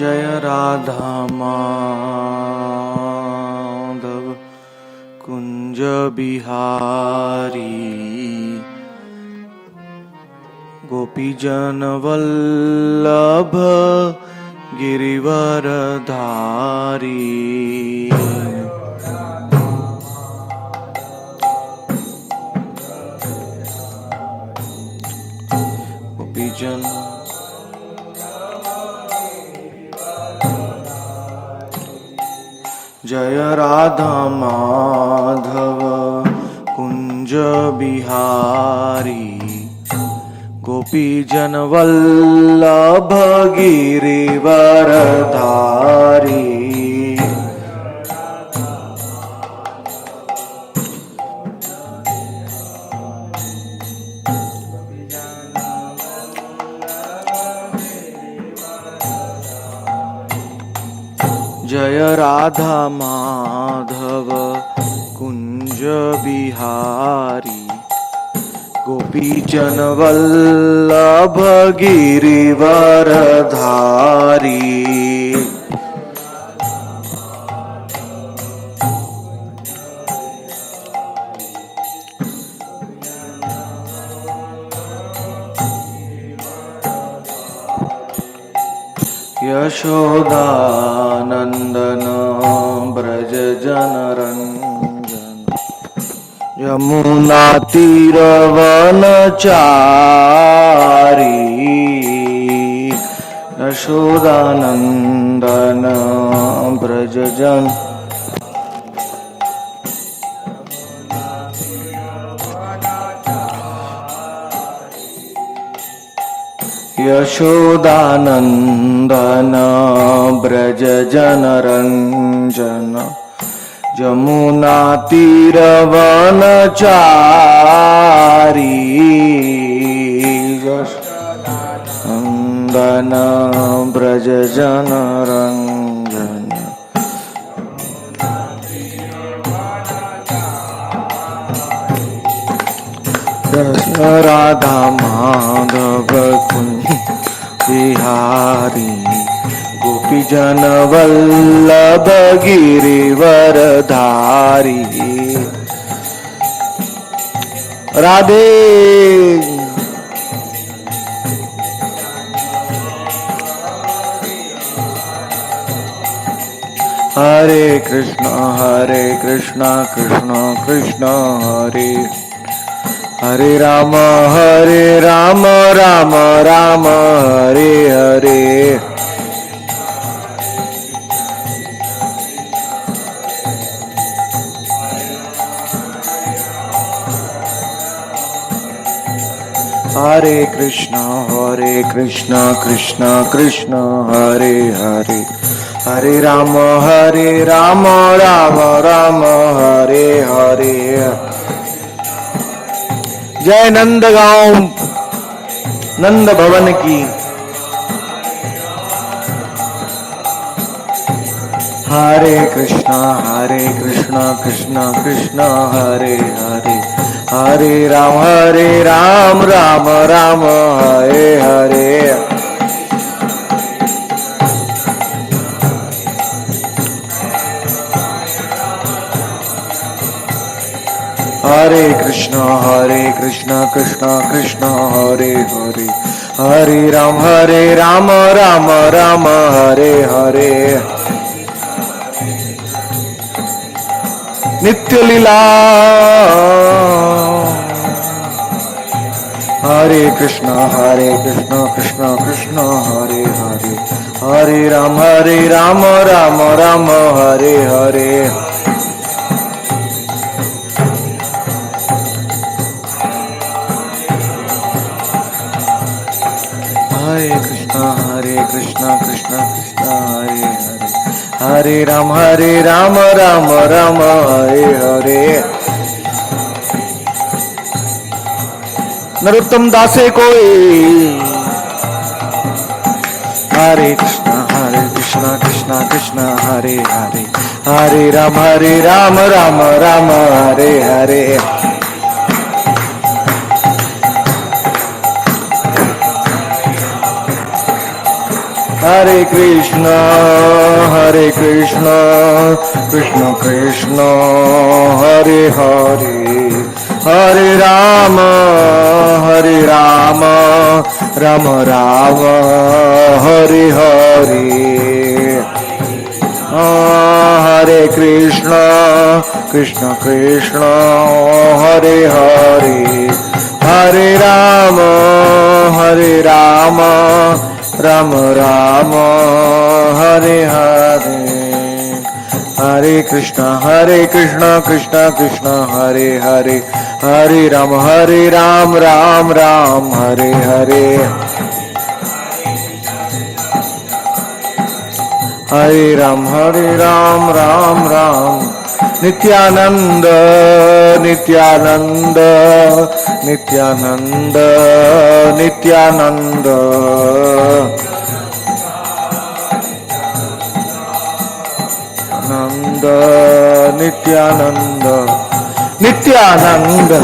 जय राधा माधव कुंज बिहारी गोपीजन वल्लभ गिरिवरधारी गोपीजन जय राधा माधव कुंज बिहारी गोपीजन वल्लभ गिरिवरधारी जय राधा माधव कुंज बिहारी गोपीजन वल्लभ गिरिवरधारी यशोदानंदन ब्रज जनरंजन यमुना तीरवनचारी यशोदानंदन ब्रज जन यशोदानंदन ब्रज जनरंजन यमुना तीरवनचारी यशोदानंदन ब्रज जनरंजन राधा माधव कुंज बिहारी गोपीजन वल्लभ गिरिवरधारी राधे हरे कृष्ण कृष्ण कृष्ण हरे हरे राम राम राम हरे हरे हरे कृष्ण कृष्ण कृष्ण हरे हरे हरे राम राम राम हरे हरे जय नंदगांव नंद भवन की हरे कृष्ण कृष्ण कृष्ण हरे हरे हरे राम राम हरे हरे हरे कृष्ण कृष्ण कृष्ण हरे हरे हरे राम राम हरे हरे नित्य लीला हरे कृष्ण कृष्ण कृष्ण हरे हरे हरे राम राम हरे हरे हरे कृष्ण कृष्ण कृष्ण हरे हरे हरे राम राम हरे हरे नरोत्तम दासे कोई हरे Krishna Krishna Krishna Hare Hare Hare Ram Ram Hare Hare Hare Krishna, Hare Krishna, Krishna Krishna, Hare Hare, Hare Rama, Hare Rama, Rama Rama, Hare Hare. Hare Krishna, Krishna Krishna, Hare Hare, Hare Rama, Hare Rama, Rama Rama, Hare Hare. Hare Krishna, Krishna Krishna, Hare Hare, Hare Ram, Ram Ram, Hare Hare. Hare Ram, Ram Ram. Nityananda, Nityananda, Nityananda, Nityananda. Nanda, Nityananda, Nityananda,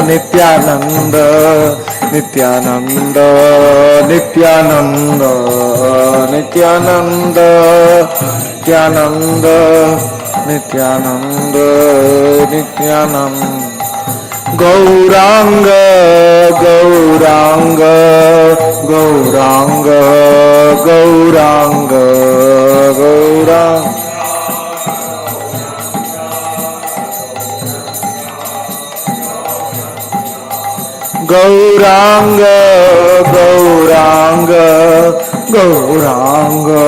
Nityananda, Nityananda, Nityananda, Nityananda, Nityananda, Nityananda, Nityananda. Gauranga, Gauranga, Gauranga, Gauranga, Gauranga. Gauranga, Gauranga, Gauranga,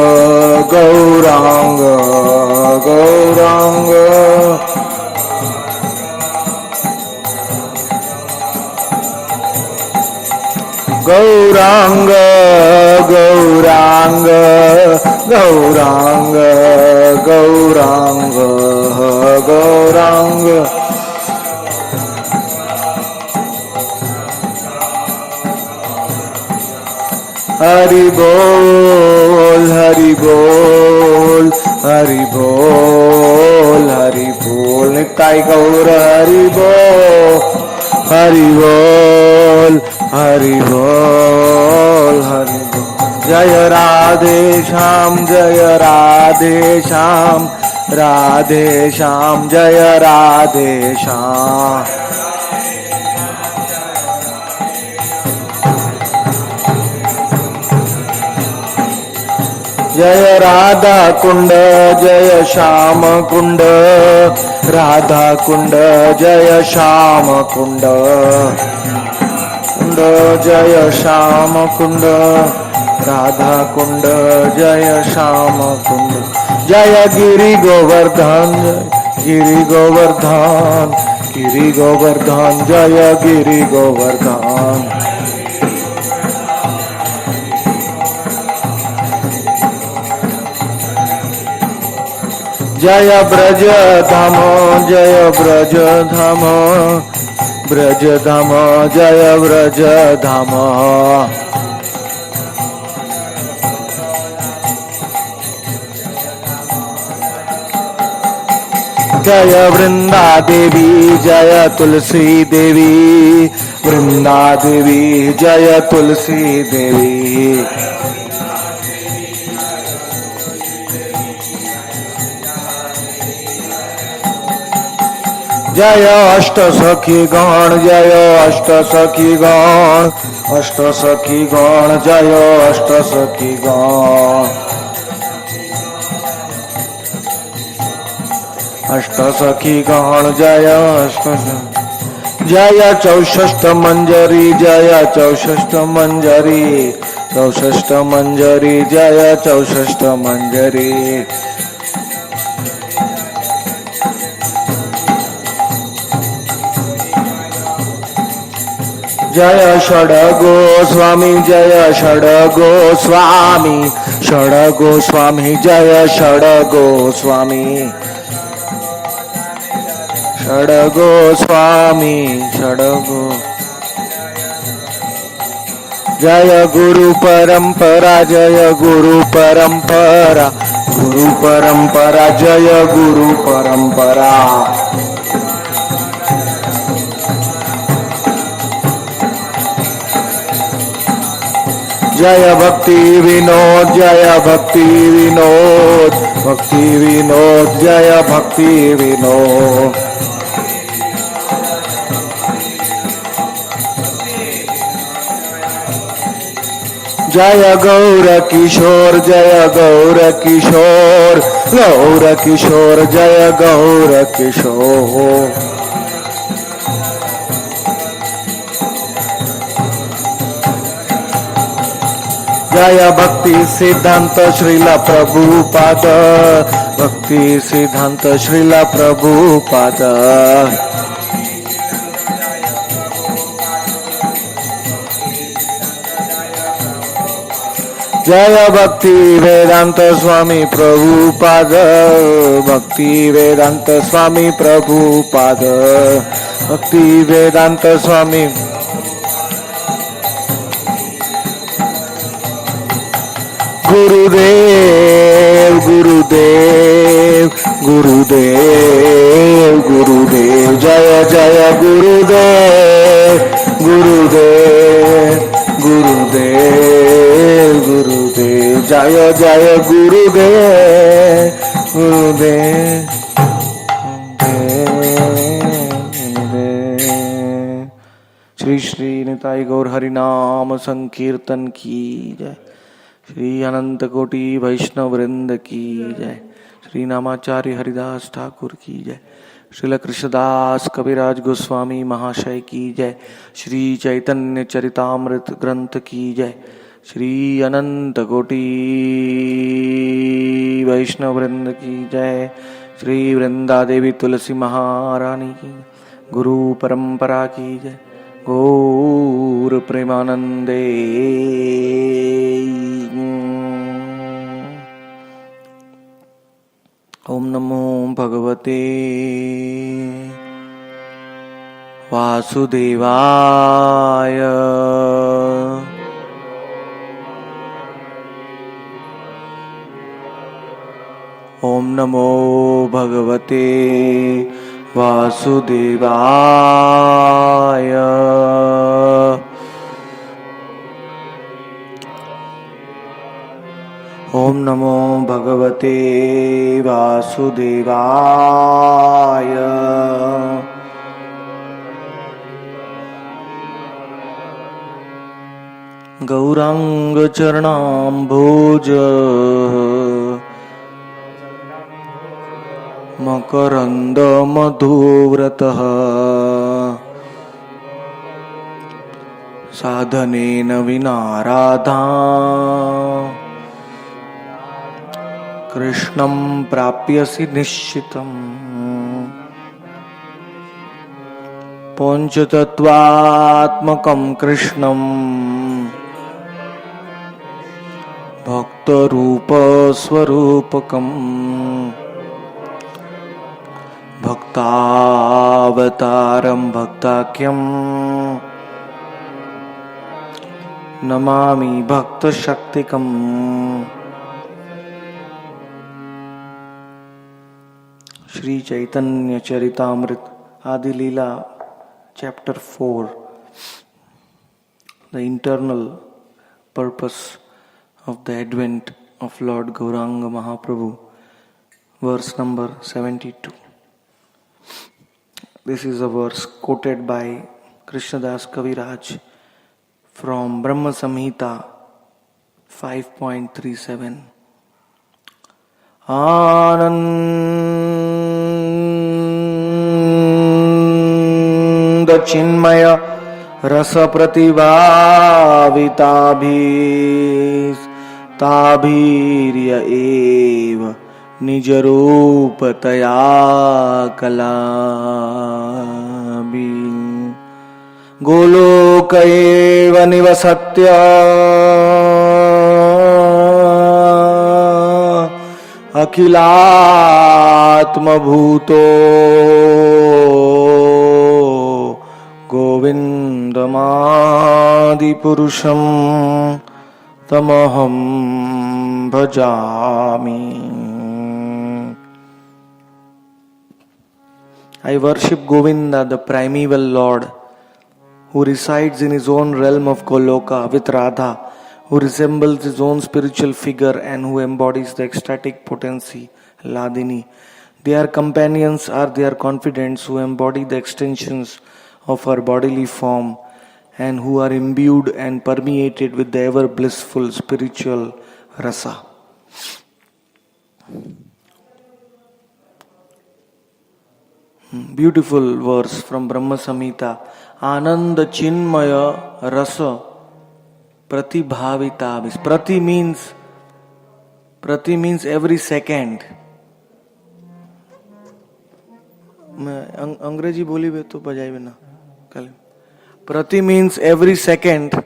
Gauranga, Gauranga. Gauranga, Gauranga, Gauranga, Gauranga, Gauranga. Hari Bol, Hari Bol, Hari Bol, Hari Bol. Nitai Gaur Hari Bol, Hari Bol, Hari Bol, Hari Bol. Jaya Radhe Shyam, Jaya Radhe Shyam, Radhe Shyam, Jaya Radhe Shyam. जय राधा कुंड, जय श्याम कुंड, राधा कुंड, जय श्याम कुंड, कुंड जय श्याम कुंड, राधा कुंड, जय श्याम कुंड. जय गिरि गोवर्धन, गिरि गोवर्धन, गिरि गोवर्धन, जय गिरि गोवर्धन. जय ब्रज धाम, जय ब्रज धाम, ब्रज धाम, जय ब्रज धाम. जय वृंदा देवी, जय तुलसी देवी, वृंदा देवी, जय तुलसी देवी. जय अष्ट सखी गण, जय अष्ट सखी गण, अष्ट सखी गण, जय अष्ट सखी गण. अष्ट सखी गण, जय अष्ट. जय चौषष्ठ मंजरी, जय चौषष्ठ मंजरी, चौषष्ठ मंजरी, जय चौषष्ठ मंजरी. जय षडगो स्वामी, जय षडगो स्वामी, षडगो स्वामी, जय षडगो स्वामी, षडगो स्वामी, षडगो. जय गुरु परंपरा, जय गुरु परंपरा, गुरु परंपरा, जय गुरु परंपरा. जय भक्ति विनोद जय भक्ति विनोद भक्ति विनोद जय भक्ति विनोद जय गौर किशोर जय गौर किशोर गौर किशोर जय गौर किशोर जय भक्ति सिद्धांत श्रीला प्रभुपाद भक्ति सिद्धांत श्रीला प्रभुपाद जय भक्ति वेदांत स्वामी प्रभुपाद भक्ति वेदांत स्वामी प्रभुपाद भक्ति वेदांत स्वामी गुरुदेव गुरुदेव गुरुदेव गुरुदेव जय जय गुरुदेव गुरुदेव गुरुदेव गुरुदेव जय जय गुरुदेव गुरुदेव श्री श्री निताई गौर हरिनाम संकीर्तन की जय। श्री अनंत कोटि वैष्णव वृंद की जय। श्री नामाचार्य हरिदास ठाकुर की जय। श्रील कृष्णदास कविराज गोस्वामी महाशय की जय। श्री चैतन्य चरितामृत ग्रंथ की जय। श्री अनंत कोटि वैष्णव वृंद की जय। श्री वृंदा देवी तुलसी महारानी की गुरु परंपरा की जय। गौर प्रेमानंदे। ओम नमो भगवते वासुदेवाय। ओम नमो भगवते वासुदेवाय। ओम नमो भगवते वासुदेवाय। गौरांग चरणाम्भोज मकरंद मधुव्रतः साधनेन विना राधा कृष्णं प्राप्यसि निश्चितम्। पंचतत्वात्मकं कृष्णं भक्तरूपस्वरूपकम् भक्तावतारं भक्ताख्यं नमामि भक्तशक्तिकम्। श्री चैतन्य चरितामृत आदि लीला chapter 4, the internal purpose of the advent of Lord Gauranga Mahaprabhu, verse number 72. This is a verse quoted by Krishnadas Kaviraj from Brahma Samhita 5.37. आनंद चिन्मय रस प्रतिभाविताभीर्य एव निज रूपतया कलाभि गोलोक एव निवसत्य अखिलात्मभूतो गोविन्दमादिपुरुषं तमहं भजामि। I worship Govinda, the primeval Lord, who resides in his own realm of Goloka with Radha, who resembles his own spiritual figure and who embodies the ecstatic potency, Hladini. Their companions are their confidants who embody the extensions of her bodily form and who are imbued and permeated with the ever blissful spiritual rasa. Beautiful verse from Brahma Samhita. Ananda Chinmaya Rasa Pratibhavitavis. Prati means every second. मैं अंग्रेजी बोली भी तो बजाई भी ना कल. Prati means every second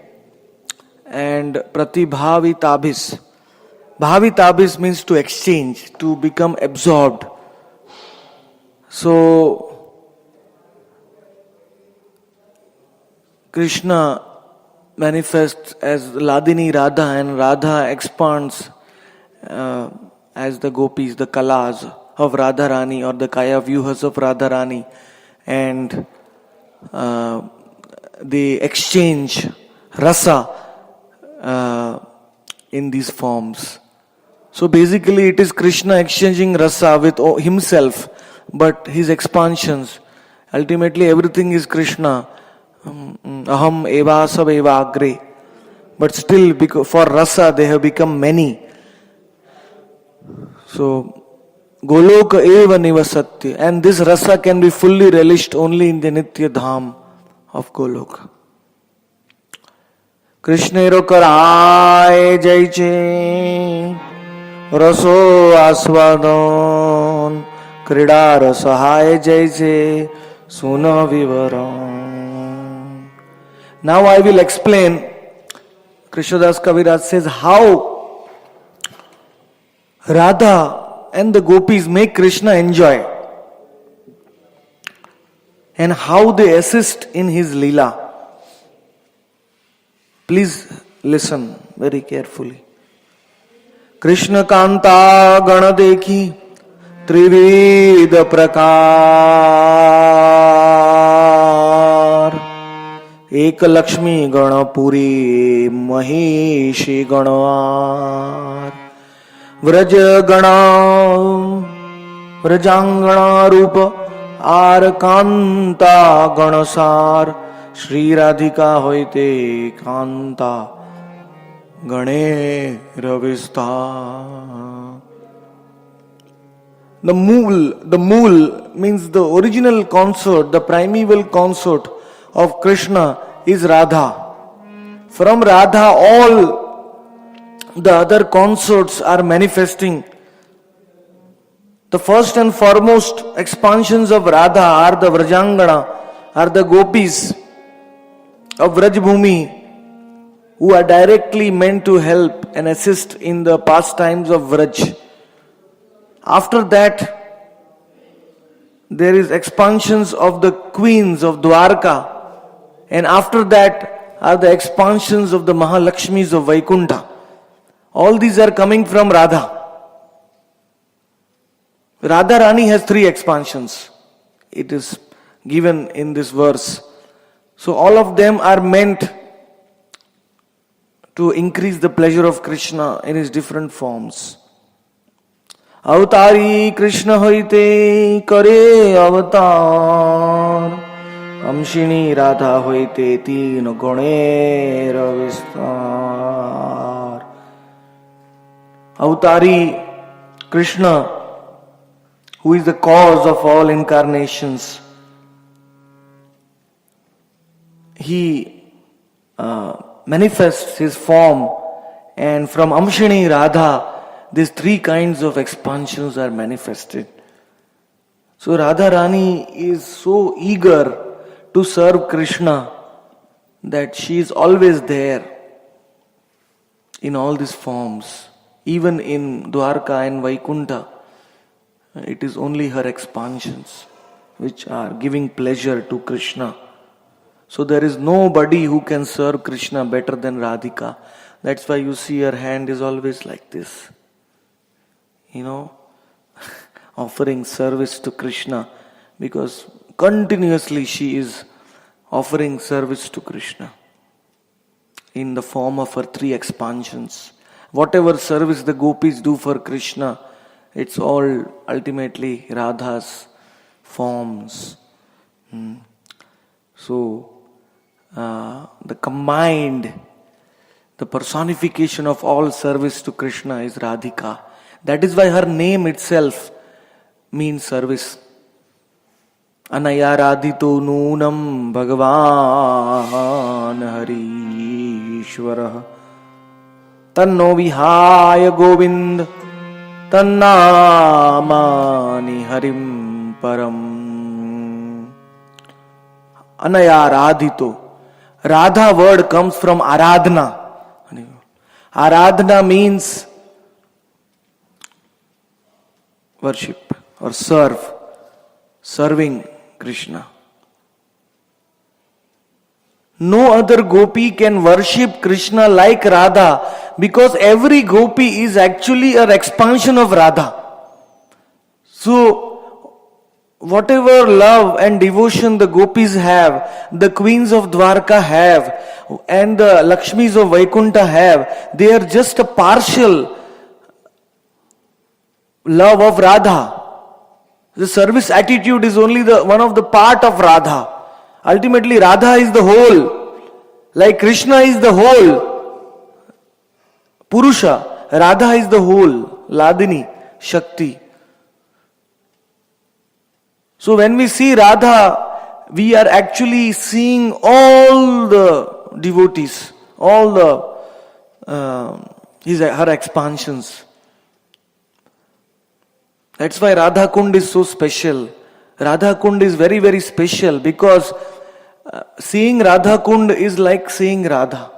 and pratibhavitabhis. Bhavitabhis means to exchange, to become absorbed. So Krishna manifests as Hladini Radha and Radha expands as the gopis, the kalas of Radharani or the kaya vyuhas of Radharani, and they exchange rasa in these forms. So basically it is Krishna exchanging rasa with himself, but his expansions, ultimately everything is Krishna. Aham evasab evagre. But still, for rasa they have become many. So Goloka eva nivasatya, and this rasa can be fully relished only in the Nitya Dham of Goloka. Krishnero karay jaiche raso aswadon krida rasahay jaiche suna vivaram. Now I will explain. Krishnadas Kaviraj says how Radha and the gopis make Krishna enjoy and how they assist in his Leela. Please listen very carefully. Krishna Kanta Gana Dekhi Triveda Prakar Ek Lakshmi Gana Puri Maheshi Ganawar Vraj Gana Vrajangana Rupa Ar Kanta Ganasar Shri Radhika Hoite Kanta Gane Ravista. The mool means the original consort, the primeval consort of Krishna is Radha. From Radha all the other consorts are manifesting. The first and foremost expansions of Radha are the Vrajangana, are the gopis of Vrajbhumi, who are directly meant to help and assist in the pastimes of Vraj. After that, there is expansions of the queens of Dwarka, and after that are the expansions of the Mahalakshmis of Vaikuntha. All these are coming from Radha. Radharani has 3 expansions. It is given in this verse. So all of them are meant to increase the pleasure of Krishna in his different forms. Avatari Krishna hoite kare avatar Amshini Radha hoite teen gone ravistar. Avatari Krishna, who is the cause of all incarnations, he manifests his form, and from Amshini Radha these 3 kinds of expansions are manifested. So Radharani is so eager to serve Krishna that she is always there in all these forms. Even in Dwarka and Vaikuntha, it is only her expansions which are giving pleasure to Krishna. So there is nobody who can serve Krishna better than Radhika. That's why you see her hand is always like this. Offering service to Krishna, because continuously she is offering service to Krishna. in the form of her three expansions. Whatever service the gopis do for Krishna, it's all ultimately Radha's forms. So, the combined, the personification of all service to Krishna is Radhika. That is why her name itself means service. Anaya radhito noonam bhagavan harishwarah tanno vihaya govind tannamani harim param. Anaya radhito. Radha word comes from aradhana. Aradhana means worship or serve, serving Krishna. No other gopi can worship Krishna like Radha, because every gopi is actually an expansion of Radha. So, whatever love and devotion the gopis have, the queens of Dwarka have, and the Lakshmis of Vaikuntha have, they are just a partial love of Radha. The service attitude is only one of the part of Radha. Ultimately, Radha is the whole. Like Krishna is the whole Purusha, Radha is the whole Ladini, Shakti. So when we see Radha, we are actually seeing all the devotees, all her expansions. That's why Radha Kund is so special. Radha Kund is very, very special because seeing Radha Kund is like seeing Radha.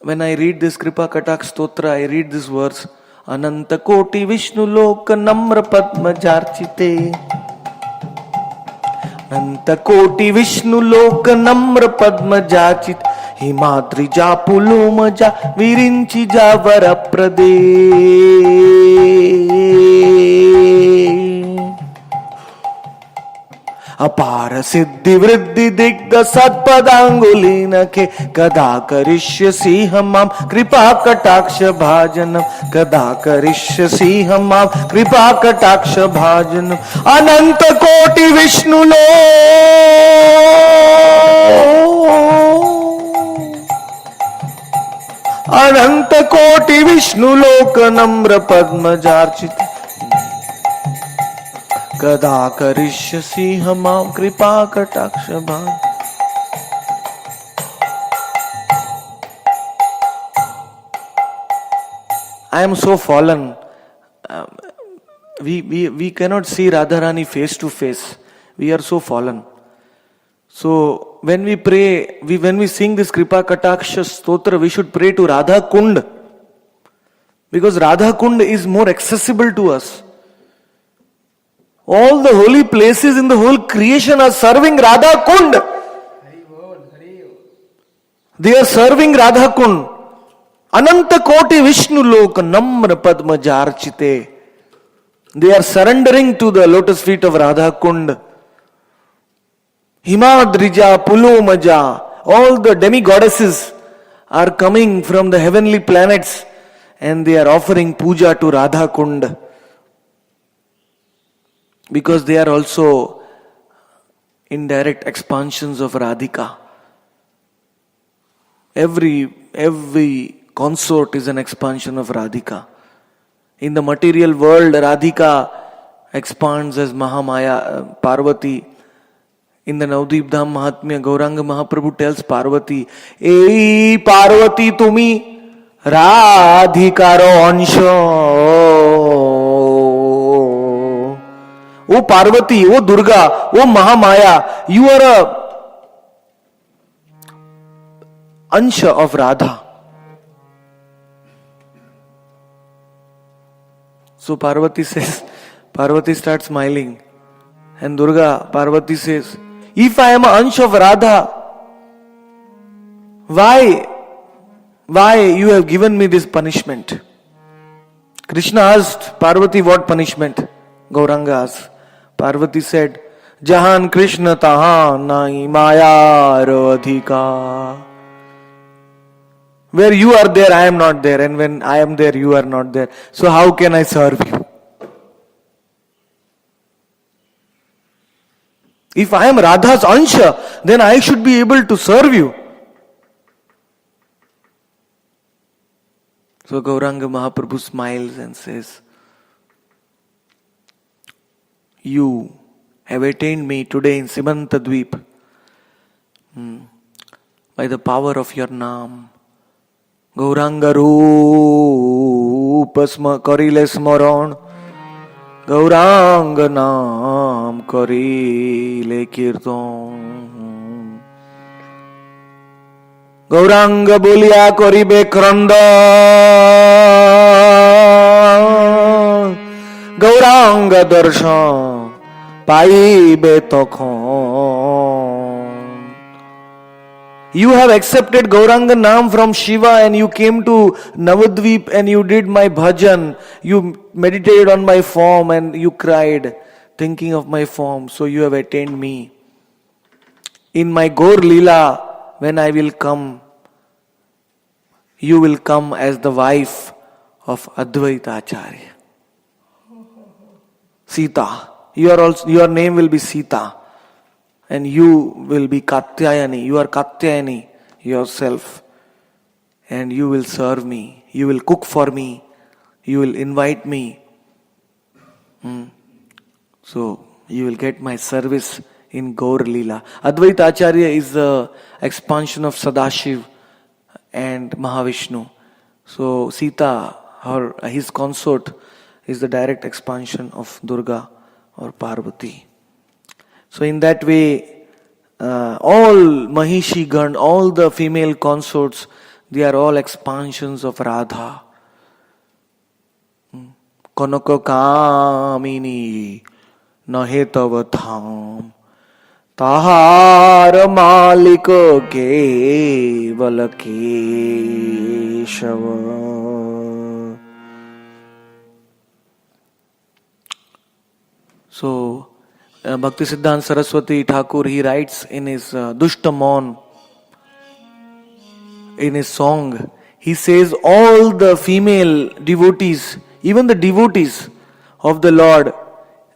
When I read this Kripa Katak Stotra, I read this verse, Ananta Koti Vishnu Loka Namra Padma Jarchite. Ananta Koti Vishnu Loka Namra Padma Jarchite. Himadri ja puluma ja virinchi ja varaprade. अपार सिद्धि वृद्धि दिग्ग सत्पदांगुलीन के कदा करिष्यसि हमाम कृपा कटाक्ष भाजनम कदा करिष्यसि हमाम कृपा कटाक्ष भाजनम अनंत कोटि विष्णु लो अनंत कोटि विष्णु लोक नम्र पद्म जार्चित कदा करिष्यसि हमाम कृपा कटाक्ष भाज. I am so fallen. We cannot see Radharani face to face. We are so fallen. So when we pray, when we sing this Kripa Kataksha Stotra, we should pray to Radha Kund. Because Radha Kund is more accessible to us. All the holy places in the whole creation are serving Radha Kund. They are serving Radha Kund. Ananta Koti Vishnu Loka Namra Padma Jarchite. They are surrendering to the lotus feet of Radha Kund. Himadrija, Pulomaja, all the demigoddesses are coming from the heavenly planets and they are offering puja to Radha Kund. Because they are also indirect expansions of Radhika. Every consort is an expansion of Radhika. In the material world, Radhika expands as Mahamaya, Parvati. In the Navdeep Dham Mahatmya, Gauranga Mahaprabhu tells Parvati, Ei Parvati tumi Radhikaro ansho. O Parvati, O Durga, O Mahamaya, you are a ansha of Radha. So Parvati starts smiling. And Parvati says, if I am an ansha of Radha, why you have given me this punishment? Krishna asked Parvati what punishment? Gauranga asked. Parvati said, जहान कृष्ण तहां नाई मायार अधिकार. Where you are there, I am not there, and when I am there, you are not there. So how can I serve you? If I am Radha's ansha, then I should be able to serve you. So Gauranga Mahaprabhu smiles and says, you have attained me today in Simantadweep by the power of your Naam. Gauranga Rupa Karile Smaran, Gauranga Naam Karile Kirtan. Gauranga Bolia Koribe Kranda, Gauranga Darshan Paibe Tokhon. You have accepted Gauranga Naam from Shiva and you came to Navadvip and you did my bhajan. You meditated on my form and you cried, thinking of my form. So you have attained me. In my Gaur Leela, when I will come, you will come as the wife of Advaita Acharya. Sita. Your name will be Sita. And you will be Katyayani. You are Katyayani yourself. And you will serve me. You will cook for me. You will invite me. So, you will get my service in Gaur Leela. Advaita Acharya is the expansion of Sadashiv and Mahavishnu. So, Sita, his consort, is the direct expansion of Durga or Parvati. So in that way, all Mahishi Gand, all the female consorts, they are all expansions of Radha. Kanaka Kamini Nahe Tava Dham Tahar Malik Keval Keshava. So, Bhaktisiddhanta Saraswati Thakur, he writes in his Dushtamon, in his song, he says all the female devotees, even the devotees of the Lord,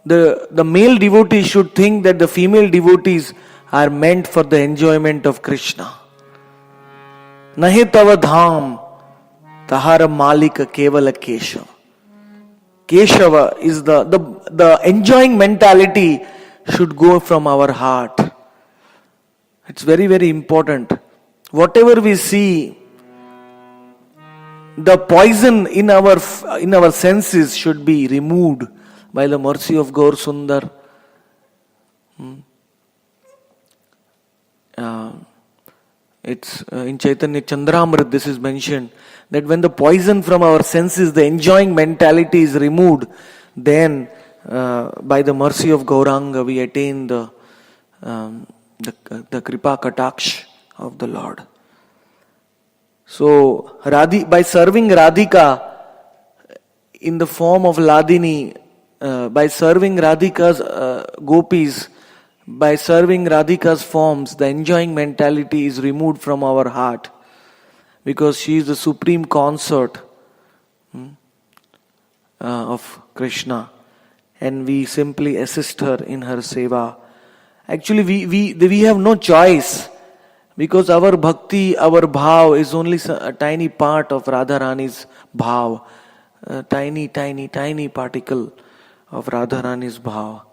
the male devotees should think that the female devotees are meant for the enjoyment of Krishna. Nahe tava dham, tahara malika kevala Keshava. Keshava is the enjoying mentality should go from our heart. It's very, very important. Whatever we see, the poison in our senses should be removed by the mercy of Gaur Sundar. It's in Chaitanya Chandramrit this is mentioned that when the poison from our senses, the enjoying mentality is removed, then by the mercy of Gauranga we attain the Kripa Kataksh of the Lord. So by serving Radhika in the form of Ladini, by serving Radhika's gopis, by serving Radhika's forms, the enjoying mentality is removed from our heart because she is the supreme consort of Krishna and we simply assist her in her seva. Actually, we have no choice because our bhakti, our bhav is only a tiny part of Radharani's bhav, a tiny particle of Radharani's bhav.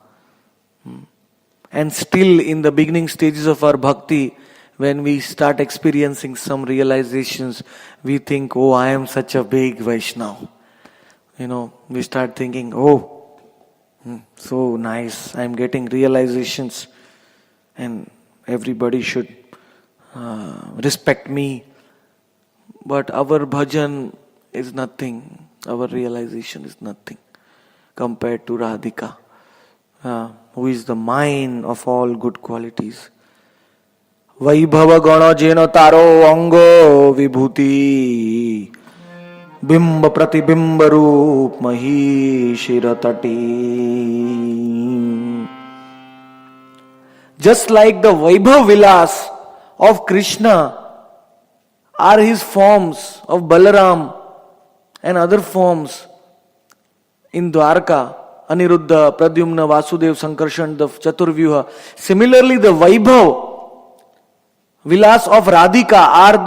And still in the beginning stages of our bhakti, when we start experiencing some realizations, we think, oh, I am such a big Vaishnava. We start thinking, oh, so nice, I am getting realizations and everybody should respect me. But our bhajan is nothing, our realization is nothing compared to Radhika. Who is the mine of all good qualities. Vaibhava gana jena taro ango vibhuti bimba pratibimba roop mahi shiratati. Just like the Vaibhav Vilas of Krishna are his forms of Balaram and other forms in Dwarka, Aniruddha, Pradyumna, Vasudev, Sankarshan, the Chaturvyuha. Similarly, the Vaibhav Vilas of Radhika are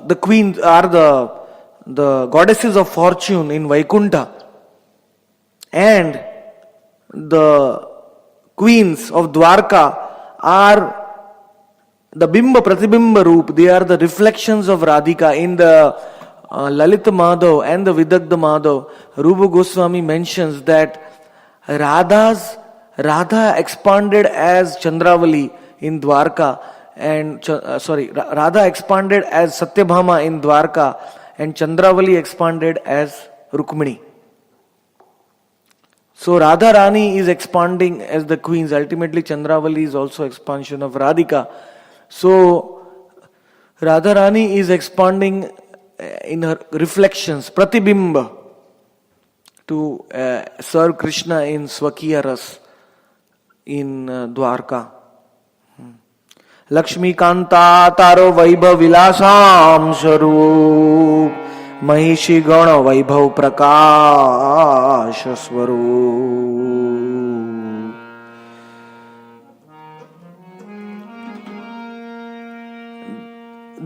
the queens, are the goddesses of fortune in Vaikuntha, and the queens of Dwarka are the Bimba Pratibimba Roop. They are the reflections of Radhika. In the Lalita Madhav and the Vidagdha Madhav, Rupa Goswami mentions that Radha expanded as Chandravali in Dwarka, and Radha expanded as Satyabhama in Dwarka, and Chandravali expanded as Rukmini. So Radha Rani is expanding as the queens. Ultimately, Chandravali is also expansion of Radhika. So Radha Rani is expanding in her reflections, Pratibimba, to serve Krishna in Swakiya Ras in Dwarka. Lakshmi Kanta Taro Vaibhav Vilasam Swarup Mahishi Gana Vaibhav Prakash Swarup.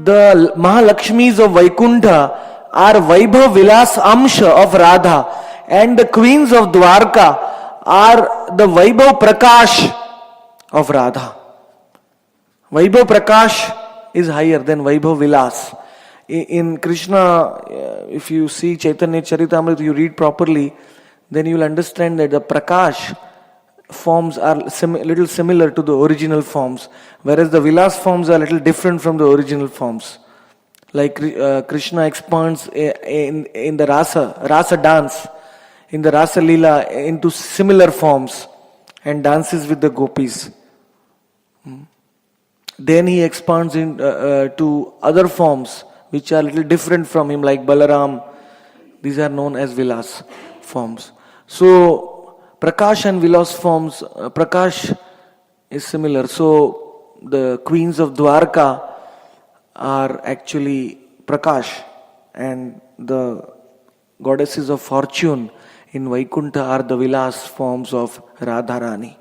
The Mahalakshmis of Vaikuntha are Vaibhav Vilas Amsha of Radha, and the queens of Dwarka are the Vaibhav Prakash of Radha. Vaibhav Prakash is higher than Vaibhav Vilas. In Krishna, if you see Chaitanya Charitamrita, you read properly, then you will understand that the Prakash forms are little similar to the original forms, whereas the Vilas forms are little different from the original forms. Like Krishna expands in the Rasa dance, in the Rasa Leela into similar forms and dances with the gopis. Then he expands to other forms which are little different from him, like Balaram. These are known as Vilas forms. So Prakash and Vilas forms, Prakash is similar. So the queens of Dwarka are actually Prakash, and the goddesses of fortune in Vaikuntha are the Vilas forms of Radharani.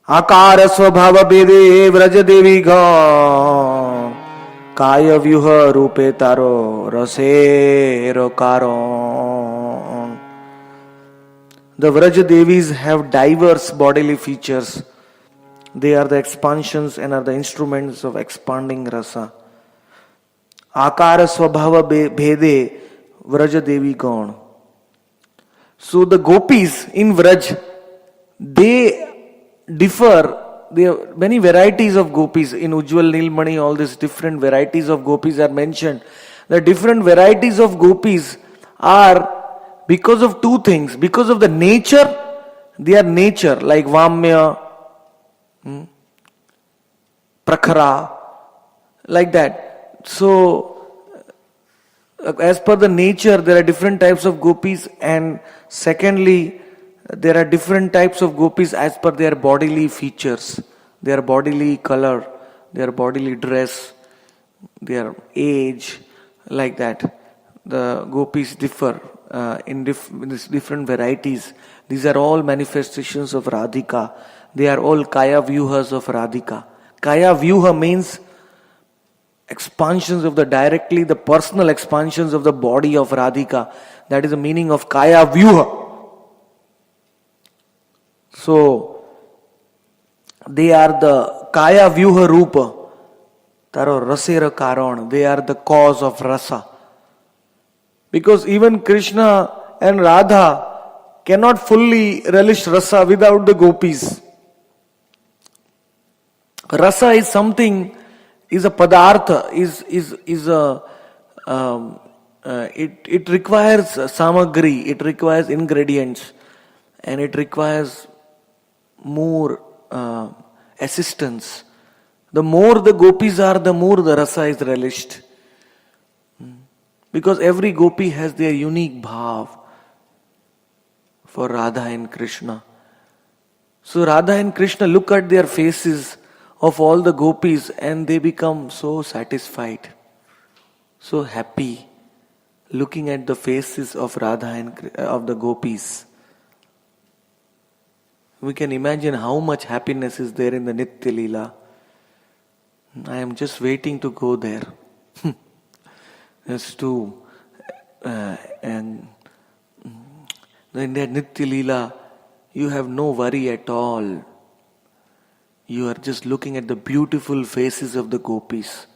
Akara Swabhava Bede Vraja Devi Ga Kaya Vyuha Rupe Taro Rasero Karon. The Vraja Devis have diverse bodily features. They are the expansions and are the instruments of expanding rasa. Akara Swabhava Bhede Vraja Devi Gaun. So the gopis in Vraj, they differ. There are many varieties of gopis. In Ujjwal Nilmani, all these different varieties of gopis are mentioned. The different varieties of gopis are because of two things. Because of the nature, they are nature, like Vamya, Prakhara, like that. So, as per the nature, there are different types of gopis, and secondly, there are different types of gopis as per their bodily features, their bodily color, their bodily dress, their age, like that. The gopis differ in different varieties. These are all manifestations of Radhika. They are all Kaya Vyuhas of Radhika. Kaya Vyuha means expansions of the personal expansions of the body of Radhika. That is the meaning of Kaya Vyuha. So, they are the Kaya Vyuha Rupa, Taro Rasera Karan. They are the cause of rasa. Because even Krishna and Radha cannot fully relish rasa without the gopis. Rasa is something, is a padartha, it requires samagri, it requires ingredients, and it requires more assistance. The more the gopis are, the more the rasa is relished. Because every gopi has their unique bhav for Radha and Krishna. So Radha and Krishna look at their faces of all the gopis and they become so satisfied, so happy, looking at the faces of Radha and of the gopis. We can imagine how much happiness is there in the Nitya Leela. I am just waiting to go there. Just to and in that Nitya Leela, you have no worry at all. You are just looking at the beautiful faces of the gopis.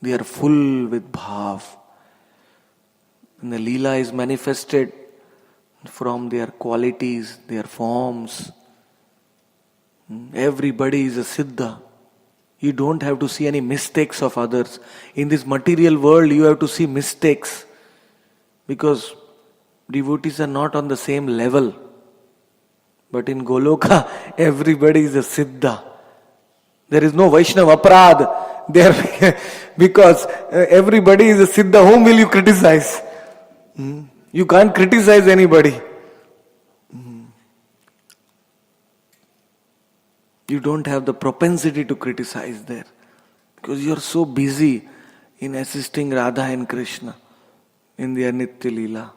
They are full with bhav. And the Leela is manifested from their qualities, their forms. Everybody is a Siddha. You don't have to see any mistakes of others. In this material world, you have to see mistakes. Because devotees are not on the same level. But in Goloka, everybody is a Siddha. There is no Vaishnava Aparad there because everybody is a Siddha. Whom will you criticize? You can't criticize anybody. You don't have the propensity to criticize there because you are so busy in assisting Radha and Krishna in their Nitya Leela.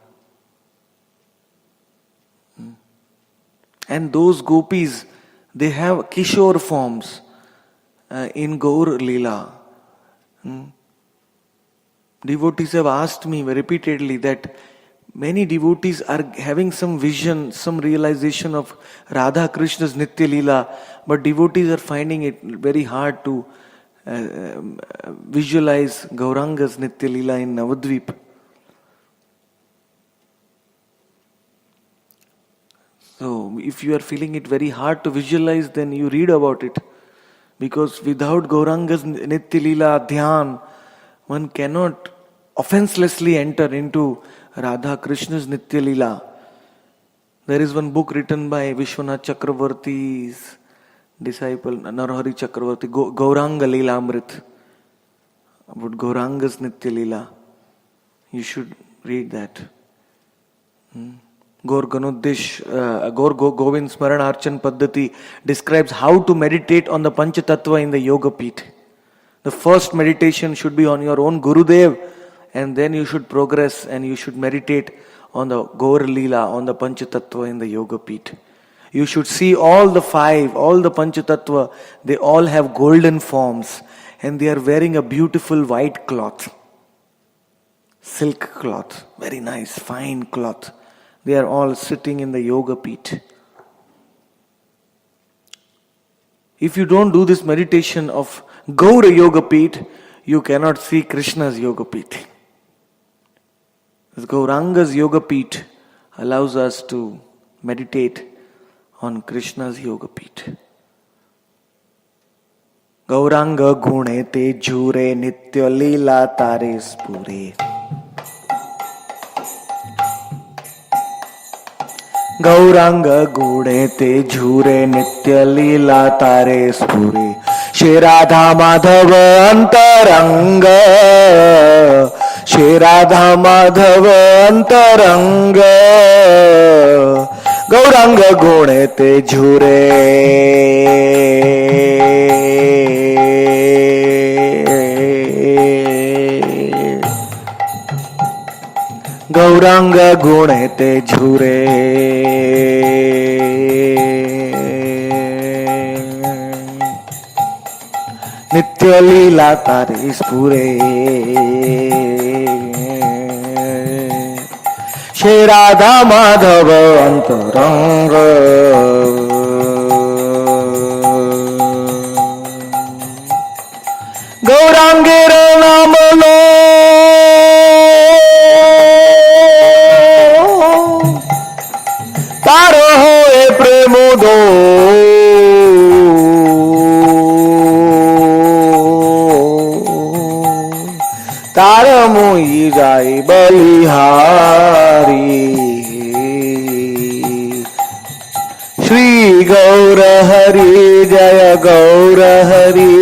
And those gopis, they have Kishore forms in Gaur Leela. Devotees have asked me repeatedly that many devotees are having some vision, some realization of Radha Krishna's Nitya Leela, but devotees are finding it very hard to visualize Gauranga's Nitya Leela in Navadvip. So, if you are feeling it very hard to visualize, then you read about it. Because without Gauranga's Nitya Leela Dhyan, one cannot offenselessly enter into Radha Krishna's Nitya Leela. There is one book written by Vishwanath Chakravarti's disciple, Narahari Chakravarti, Gauranga Leela Amrit, about Gauranga's Nitya Leela. You should read that. Gaur Govind Smaran Archan Paddhati describes how to meditate on the Panchatattva in the Yoga Peeth. The first meditation should be on your own Gurudev, and then you should progress and you should meditate on the Gaur Leela, on the Panchatattva in the Yoga Peeth. You should see all the five, all the Panchatattva, they all have golden forms and they are wearing a beautiful white cloth. Silk cloth, very nice, fine cloth. They are all sitting in the Yoga Peeth. If you don't do this meditation of Gaura Yoga Peeth, you cannot see Krishna's Yoga Peeth. Gauranga's Yoga Peeth allows us to meditate on Krishna's Yoga Peeth. Gauranga gune te jhure nitya leela tare spure. Gauranga gune te jhure nitya leela tare spure. Shri Radha Madhava antaranga, Shri Radha Madhava antaranga, Gauranga gune te jhure. Gauranga gune te jhure. Nitya Leela tare spure. Shri Radha Madhava antaranga, Gaurangera namalo taro hoye premudo. तार मोई जाए बलिहारी. श्री गौर हरि जय गौर हरि,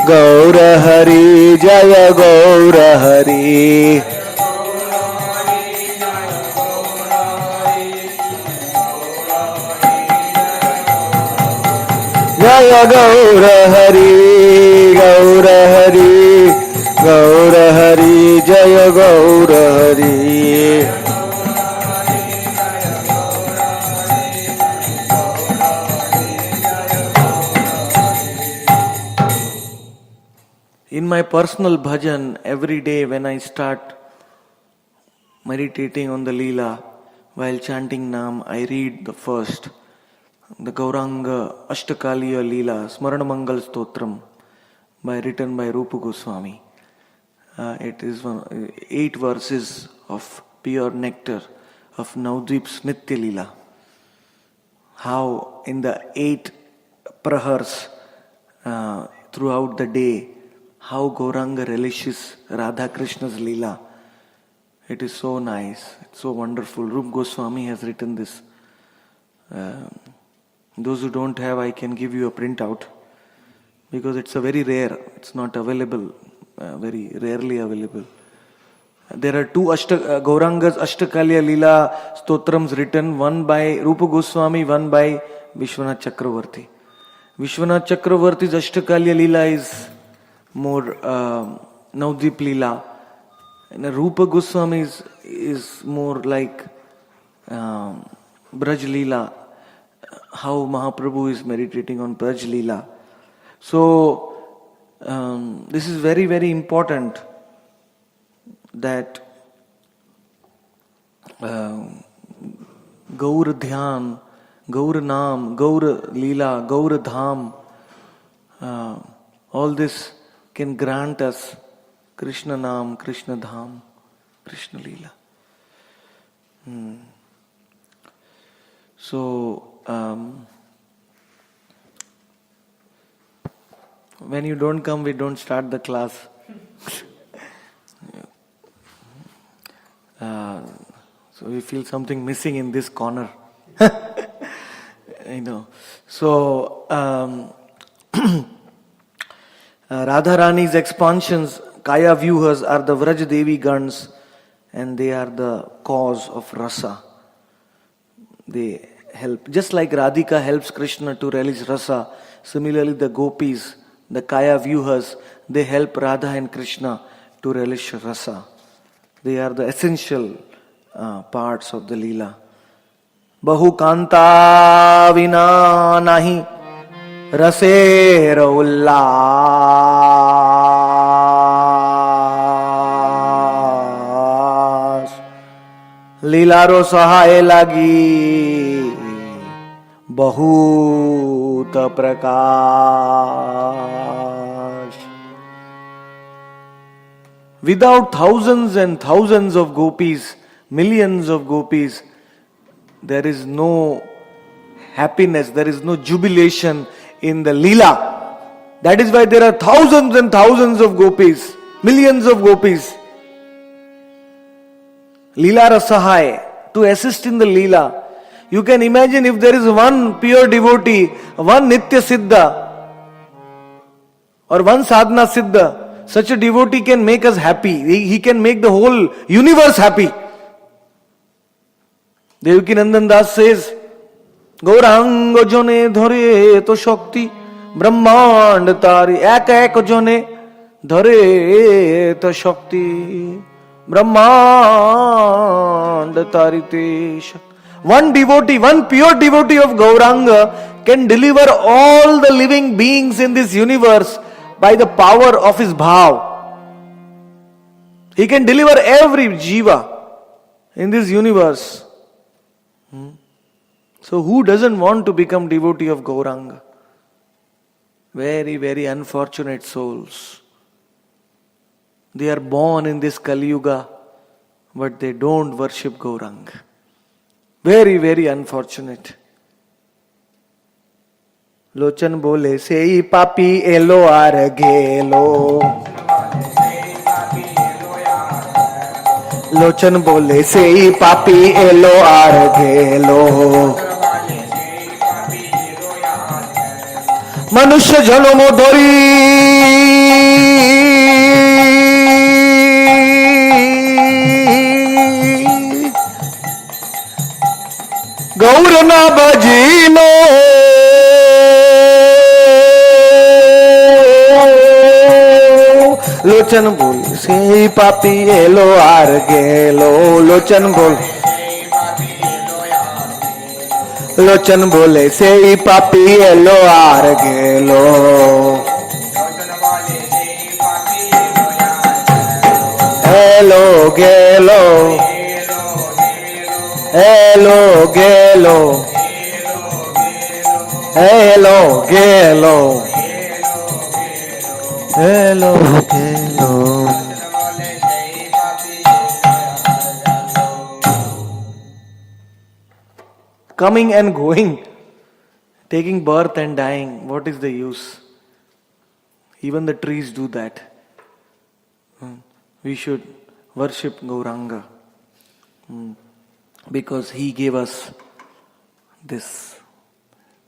गौर हरि जय गौर हरि. जय गौर हरि गौर हरि गौर हरि जय गौर Hari. In my personal bhajan, every day when I start meditating on the Leela, while chanting Nam, I read the first, the Gauranga Ashtakaliya Leela, Smaranamangal Stotram, written by Rupa Goswami. It is 8 verses of pure nectar of Navadvip's Nitya Leela. How in the 8 prahars throughout the day, how Gauranga relishes Radha Krishna's Leela. It is so nice, it's so wonderful. Rupa Goswami has written this. Those who don't have, I can give you a printout because it's a very rare, it's not available, very rarely available. There are 2 Gauranga's Ashtakaliya Leela Stotrams written, one by Rupa Goswami, one by Vishwanath Chakravarti. Vishwanath Chakravarti's Ashtakaliya Leela is more Navadvip Leela. And Rupa Goswami is more like Braj Leela, how Mahaprabhu is meditating on Braj Leela. So this is very, very important that Gaur Dhyan, Gaur Naam, Gaur Leela, Gaur Dham, all this can grant us Krishna Naam, Krishna Dham, Krishna Leela. So, when you don't come, we don't start the class. So we feel something missing in this corner. I know. So, Radharani's expansions, Kaya Vyuhas, are the Vraj Devi Gans, and they are the cause of rasa. They help. Just like Radhika helps Krishna to relish rasa, similarly the gopis, the Kaya Vyuhas, they help Radha and Krishna to relish rasa. They are the essential parts of the Leela. Bahu kanta vina nahi raser ullas Leelaro sahaye lagi bahut prakash. Without thousands and thousands of gopis, millions of gopis, there is no happiness, there is no jubilation in the Leela. That is why there are thousands and thousands of gopis, millions of gopis. Leela Rasahai, to assist in the Leela. You can imagine if there is one pure devotee, one Nitya Siddha, or one Sadhana Siddha, such a devotee can make us happy. He can make the whole universe happy. Devaki Nandan Das says, Gauranga jone dhare to shakti Brahmand tari ek ek jone dhare to shakti Brahmand tari te shakti. One devotee, one pure devotee of Gauranga can deliver all the living beings in this universe by the power of his bhav. He can deliver every jiva in this universe. So who doesn't want to become devotee of Gauranga? Very, very unfortunate souls. They are born in this Kali Yuga, but they don't worship Gauranga. Very, very unfortunate. Lochan bole sei papi elo ar gelo. Lochan bole sei papi elo ar gelo. Manusya janomo dori Gaurana bajino লোচন বলে সেই পাপি এলো আর গেল, লোচন বলে লোচন বলে সেই পাপি এলো আর গেল, এলো গেল, এলো গেল, এলো গেল, এলো গেল। Coming and going, taking birth and dying, what is the use? Even the trees do that. We should worship Gauranga because he gave us this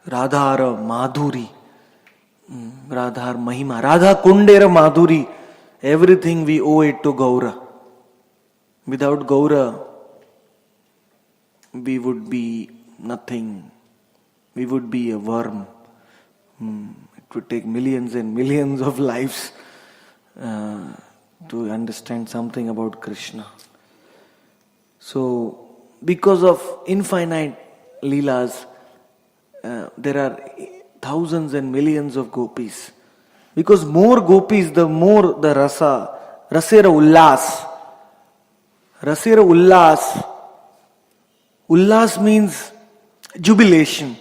Radhara Madhuri, Radhar Mahima, Radha Kundera Madhuri. Everything we owe it to Gaura. Without Gaura, we would be nothing. We would be a worm. It would take millions and millions of lives to understand something about Krishna. So, because of infinite leelas, there are thousands and millions of gopis. Because more gopis, the more the rasa, rasera ullas. Rasera ullas. Ullas means jubilation.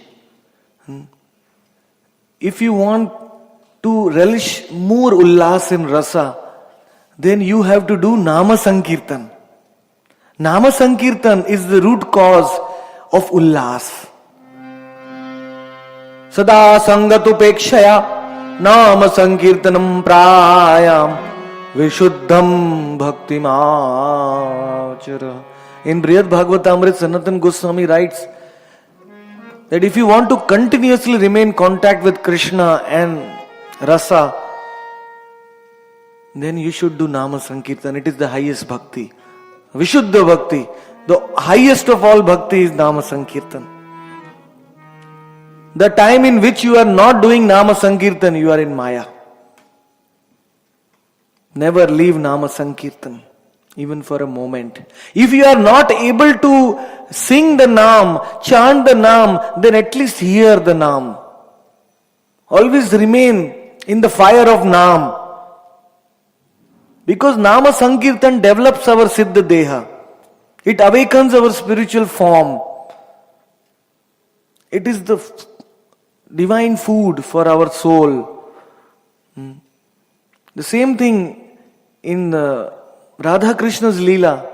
If you want to relish more ullas in rasa, then you have to do Nama Sankirtan. Nama Sankirtan is the root cause of ullas. Sada sangatupekshaya Nama Sankirtanam prayam Vishuddham bhaktimachara. In Brihad Bhagavatamrita, Sanatan Goswami writes that if you want to continuously remain in contact with Krishna and rasa, then you should do Nama Sankirtan. It is the highest bhakti. Vishuddha bhakti. The highest of all bhakti is Nama Sankirtan. The time in which you are not doing Nama Sankirtan, you are in Maya. Never leave Nama Sankirtan, even for a moment. If you are not able to sing the Naam, chant the Naam, then at least hear the Naam. Always remain in the fire of Naam. Because Nama Sankirtan develops our Siddha Deha. It awakens our spiritual form. It is the divine food for our soul. The same thing in Radha Krishna's Leela.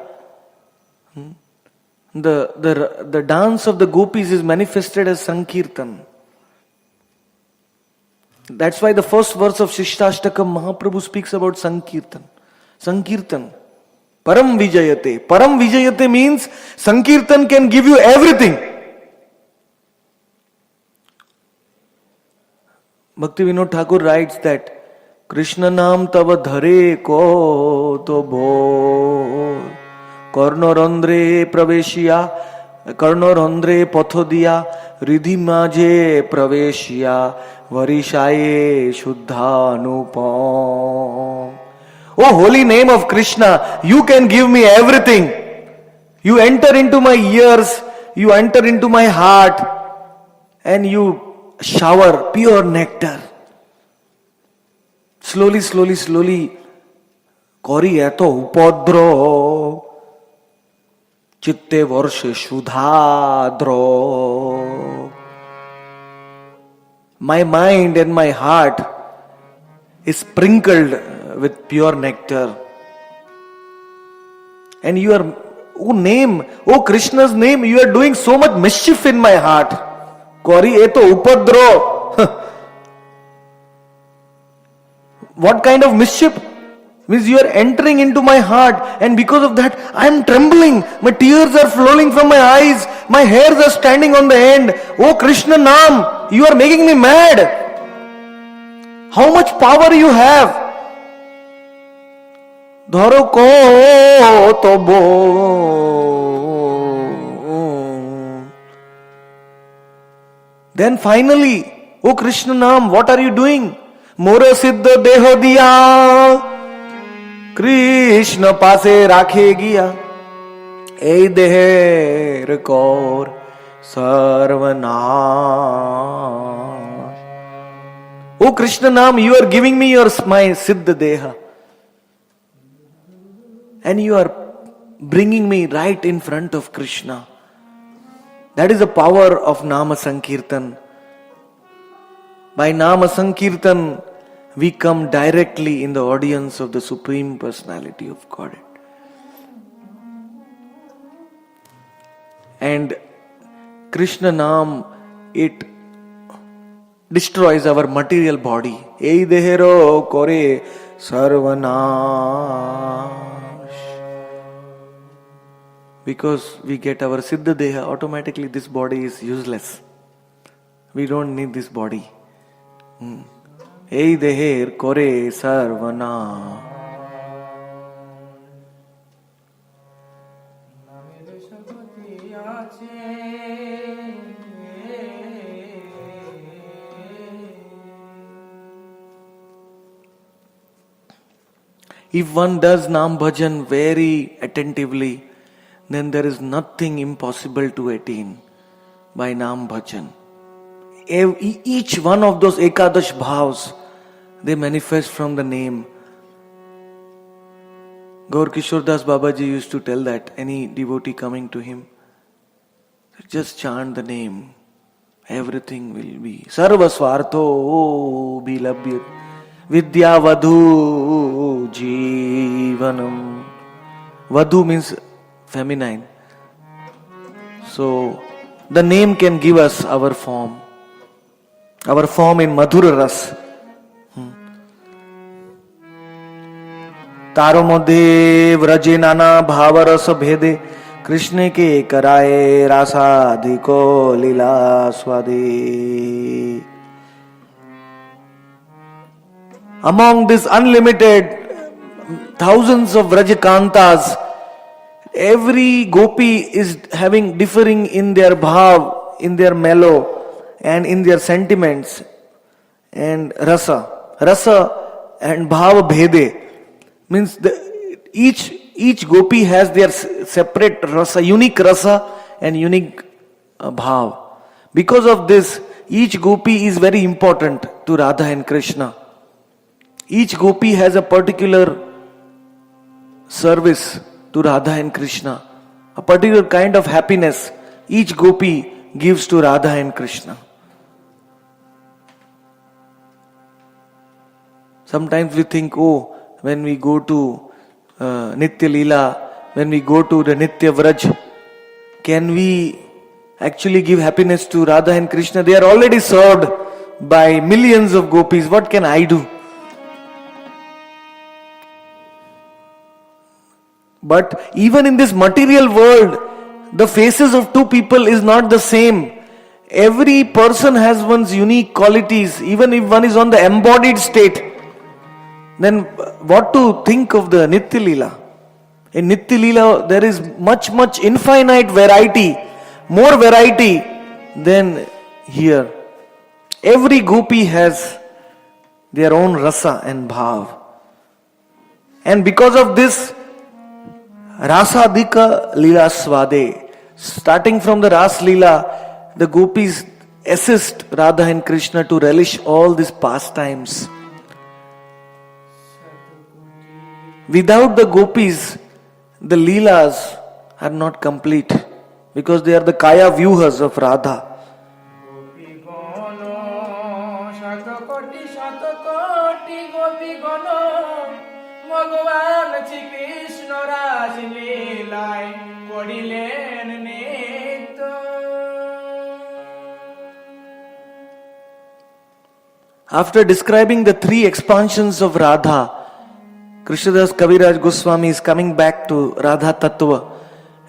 The dance of the gopis is manifested as Sankirtan. That's why the first verse of Shishtastakam Mahaprabhu speaks about Sankirtan. Sankirtan. Param Vijayate. Param Vijayate means Sankirtan can give you everything. Bhakti Vinod Thakur writes that Krishna naam tava dhare ko to bhor Karnorandre praveshiya Karnorandre pathodiya Ridhi majhe praveshiya Varishaye shuddhanupam. Oh holy name of Krishna, you can give me everything. You enter into my ears, you enter into my heart, and you shower pure nectar. Slowly, slowly, slowly. Kori eto upodro chitte varshe shudhadro. My mind and my heart is sprinkled with pure nectar. And you are, oh Krishna's name, you are doing so much mischief in my heart. Kori eto upadro. What kind of mischief? Means you are entering into my heart, and because of that I am trembling. My tears are flowing from my eyes. My hairs are standing on the end. Oh Krishna Naam, you are making me mad. How much power you have? Dharo ko tobo. Then finally, oh Krishna Naam, what are you doing? Mora siddha deho diya Krishna पासे राखे गिया ए देहेर कौर सर्वनाश. O Krishna Nam, you are giving me your my Siddha Deha. And you are bringing me right in front of Krishna. That is the power of Nama Sankirtan. By Nama Sankirtan, we come directly in the audience of the Supreme Personality of Godhead. And Krishna Nam, it destroys our material body. Ei dehero kore sarvanash. Because we get our Siddha Deha, automatically this body is useless. We don't need this body. Ei deher kore sarvanash. If one does Nam Bhajan very attentively, then there is nothing impossible to attain by Nam Bhajan. Each one of those Ekadash Bhavs, they manifest from the name. Gaur Kishore Das Babaji used to tell that any devotee coming to him, just chant the name. Everything will be. Sarva Swartho Bilabhyat Vidya Vadhu Jivanam. Vadhu means feminine. So, the name can give us our form. Our form in Madhura Ras. तारो मोदे व्रजे नाना भाव रस भेदे कृष्ण के कराए रासाधिको लीला स्वादे. Among this unlimited thousands of Vrajakantas, every gopi is having differing in their bhav, in their mellow, and in their sentiments and rasa. Rasa and bhav bhede means each gopi has their separate rasa, unique rasa and unique bhav. Because of this, each gopi is very important to Radha and Krishna. Each gopi has a particular service to Radha and Krishna. A particular kind of happiness each gopi gives to Radha and Krishna. Sometimes we think, when we go to Nitya Leela, when we go to the Nitya Vraj, can we actually give happiness to Radha and Krishna? They are already served by millions of gopis. What can I do? But even in this material world, the faces of two people is not the same. Every person has one's unique qualities, even if one is on the embodied state. Then what to think of the Nitya Leela? In Nitya Leela, there is much infinite variety, more variety than here. Every gopi has their own rasa and bhav. And because of this, Rasadika Leela Swade, starting from the Ras Leela, the gopis assist Radha and Krishna to relish all these pastimes. Without the gopis, the Leelas are not complete because they are the Kaya Vyuhas of Radha. After describing the three expansions of Radha, Krishnadas Kaviraj Goswami is coming back to Radha Tattva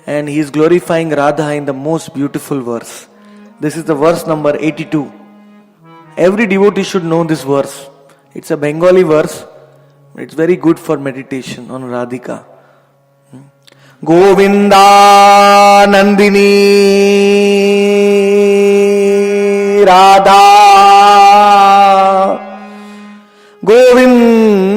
and he is glorifying Radha in the most beautiful verse. This is the verse number 82. Every devotee should know this verse. It's a Bengali verse. It's very good for meditation on Radhika. Govinda Nandini Radha Govinda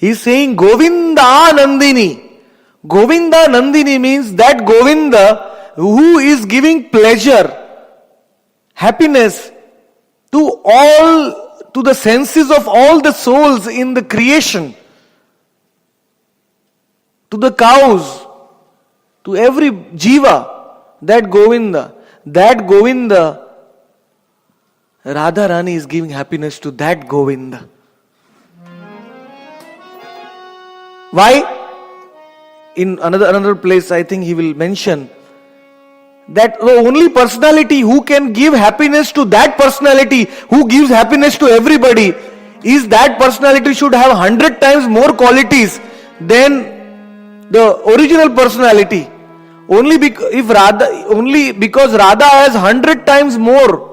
He is saying Govinda Nandini. Govinda Nandini means that Govinda who is giving pleasure, happiness to the senses of all the souls in the creation, to the cows, to every jiva, that Govinda, Radha Rani is giving happiness to that Govinda. Why? In another place, I think he will mention that the only personality who can give happiness to that personality who gives happiness to everybody is that personality should have 100 times more qualities than the original personality. Only because Radha has 100 times more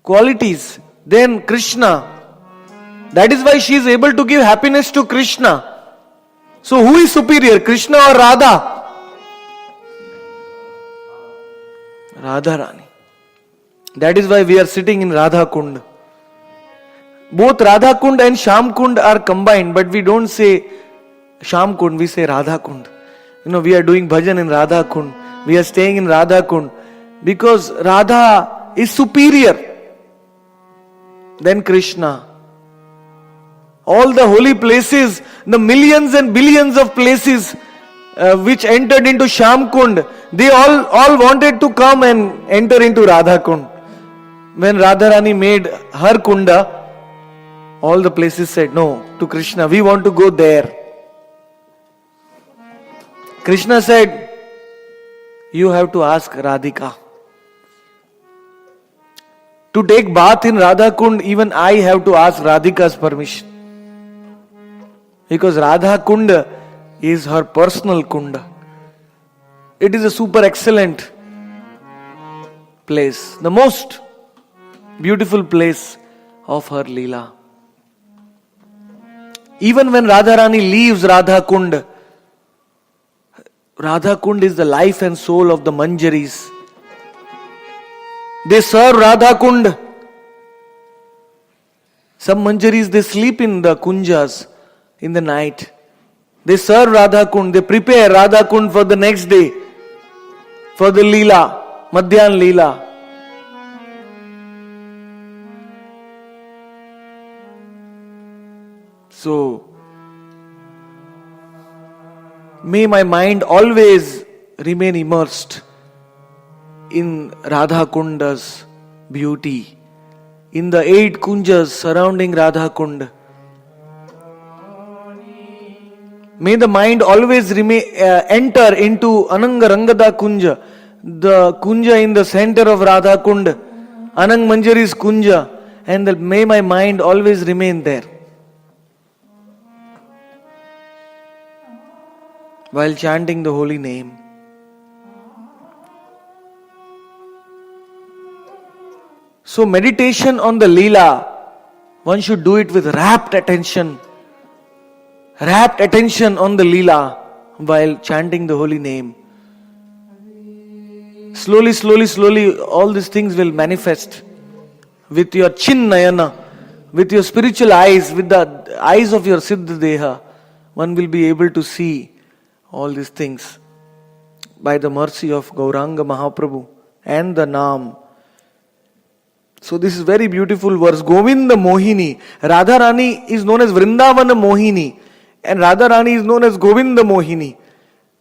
qualities than Krishna. That is why she is able to give happiness to Krishna. So who is superior, Krishna or Radha? Radha Rani. That is why we are sitting in Radha Kund. Both Radha Kund and Sham Kund are combined, but we don't say Sham Kund, we say Radha Kund. We are doing bhajan in Radha Kund. We are staying in Radha Kund because Radha is superior than Krishna. All the holy places, the millions and billions of places which entered into Sham Kund, they all wanted to come and enter into Radha Kund. When Radharani made her Kunda, all the places said no to Krishna, we want to go there. Krishna said, you have to ask Radhika. To take bath in Radha Kund, even I have to ask Radhika's permission. Because Radha Kunda is her personal Kunda. It is a super excellent place. The most beautiful place of her Leela. Even when Radharani leaves Radha Kund is the life and soul of the Manjaris. They serve Radha Kund. Some Manjaris, they sleep in the Kunjas in the night. They serve Radha Kund. They prepare Radha Kund for the next day. For the Leela, Madhyan Leela. So, may my mind always remain immersed in Radha Kunda's beauty, in the 8 kunjas surrounding Radha Kund. May the mind always enter into Ananga Rangada Kunja, the Kunja in the center of Radha Kund, Anang Manjari's Kunja, and may my mind always remain there. While chanting the holy name. So meditation on the Leela, one should do it with rapt attention. Rapt attention on the Leela while chanting the holy name. Slowly, all these things will manifest with your chin nayana, with your spiritual eyes, with the eyes of your Siddha Deha. One will be able to see all these things by the mercy of Gauranga Mahaprabhu and the Naam. So this is very beautiful verse. Govinda Mohini. Radharani is known as Vrindavana Mohini. And Radharani is known as Govinda Mohini.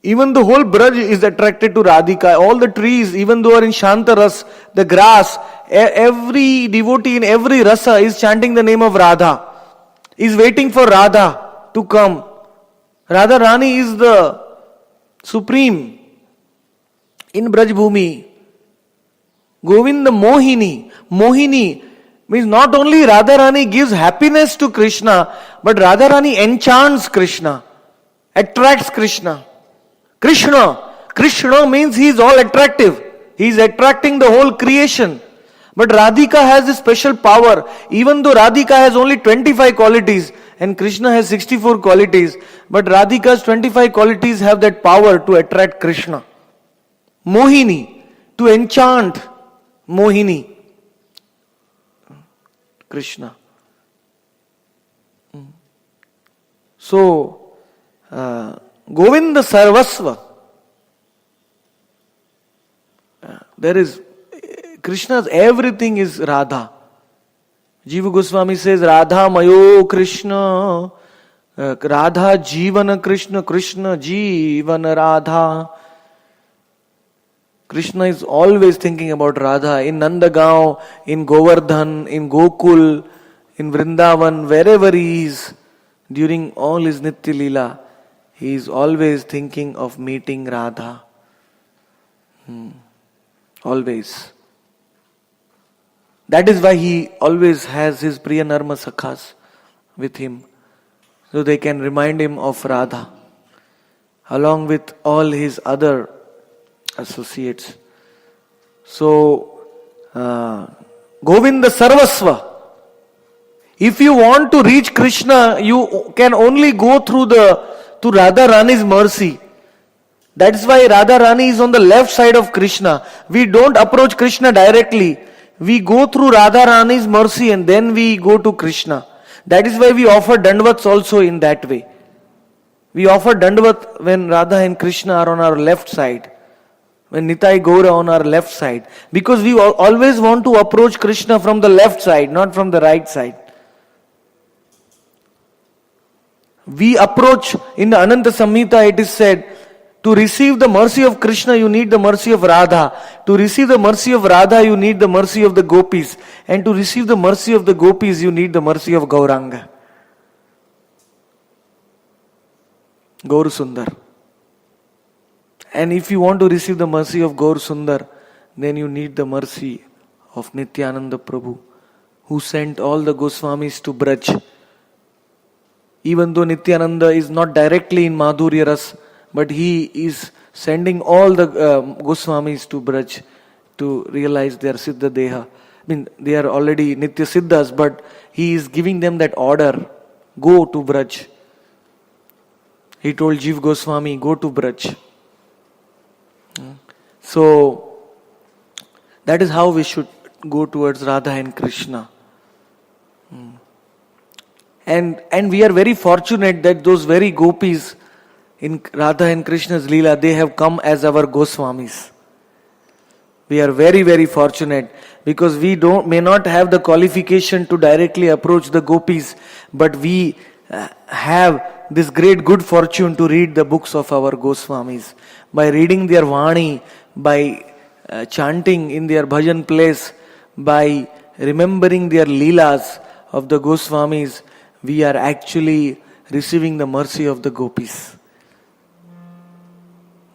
Even the whole Braj is attracted to Radhika. All the trees, even though are in Shantaras, the grass, every devotee in every rasa is chanting the name of Radha. Is waiting for Radha to come. Radharani is the supreme in Braj Bhumi. Govinda Mohini. Mohini means not only Radharani gives happiness to Krishna, but Radharani enchants Krishna, attracts Krishna. Krishna means he is all attractive. He is attracting the whole creation. But Radhika has this special power. Even though Radhika has only 25 qualities and Krishna has 64 qualities, but Radhika's 25 qualities have that power to attract Krishna. Mohini, to enchant. Mohini. Krishna. So, Govinda Sarvasva. There is Krishna's everything is Radha. Jiva Goswami says, Radha Mayo Krishna, Radha Jivana Krishna, Krishna Jivana Radha. Krishna is always thinking about Radha in Nandagaon, in Govardhan, in Gokul, in Vrindavan, wherever he is, during all his Nitya Leela, he is always thinking of meeting Radha. Always. That is why he always has his Priya Narma Sakhas with him, so they can remind him of Radha, along with all his other associates. So, Govinda Sarvasva. If you want to reach Krishna, you can only go through to Radha Rani's mercy. That is why Radha Rani is on the left side of Krishna. We don't approach Krishna directly. We go through Radha Rani's mercy and then we go to Krishna. That is why we offer Dandavats also in that way. We offer Dandavat when Radha and Krishna are on our left side. When Nitai Gaura on our left side. Because we always want to approach Krishna from the left side, not from the right side. We approach, in the Ananta Samhita it is said, to receive the mercy of Krishna you need the mercy of Radha. To receive the mercy of Radha you need the mercy of the gopis. And to receive the mercy of the gopis you need the mercy of Gauranga. Gaur Sundar. And if you want to receive the mercy of Gaur Sundar, then you need the mercy of Nityananda Prabhu, who sent all the Goswamis to Braj. Even though Nityananda is not directly in Madhurya Ras, but he is sending all the Goswamis to Braj to realize their Siddha Deha. They are already Nitya Siddhas, but he is giving them that order, go to Braj. He told Jiva Goswami, go to Braj. So, that is how we should go towards Radha and Krishna. And we are very fortunate that those very gopis in Radha and Krishna's Leela, they have come as our Goswamis. We are very, very fortunate because we may not have the qualification to directly approach the gopis, but we have this great good fortune to read the books of our Goswamis. By reading their Vani, by chanting in their bhajan place, by remembering their Leelas of the Goswamis, we are actually receiving the mercy of the gopis.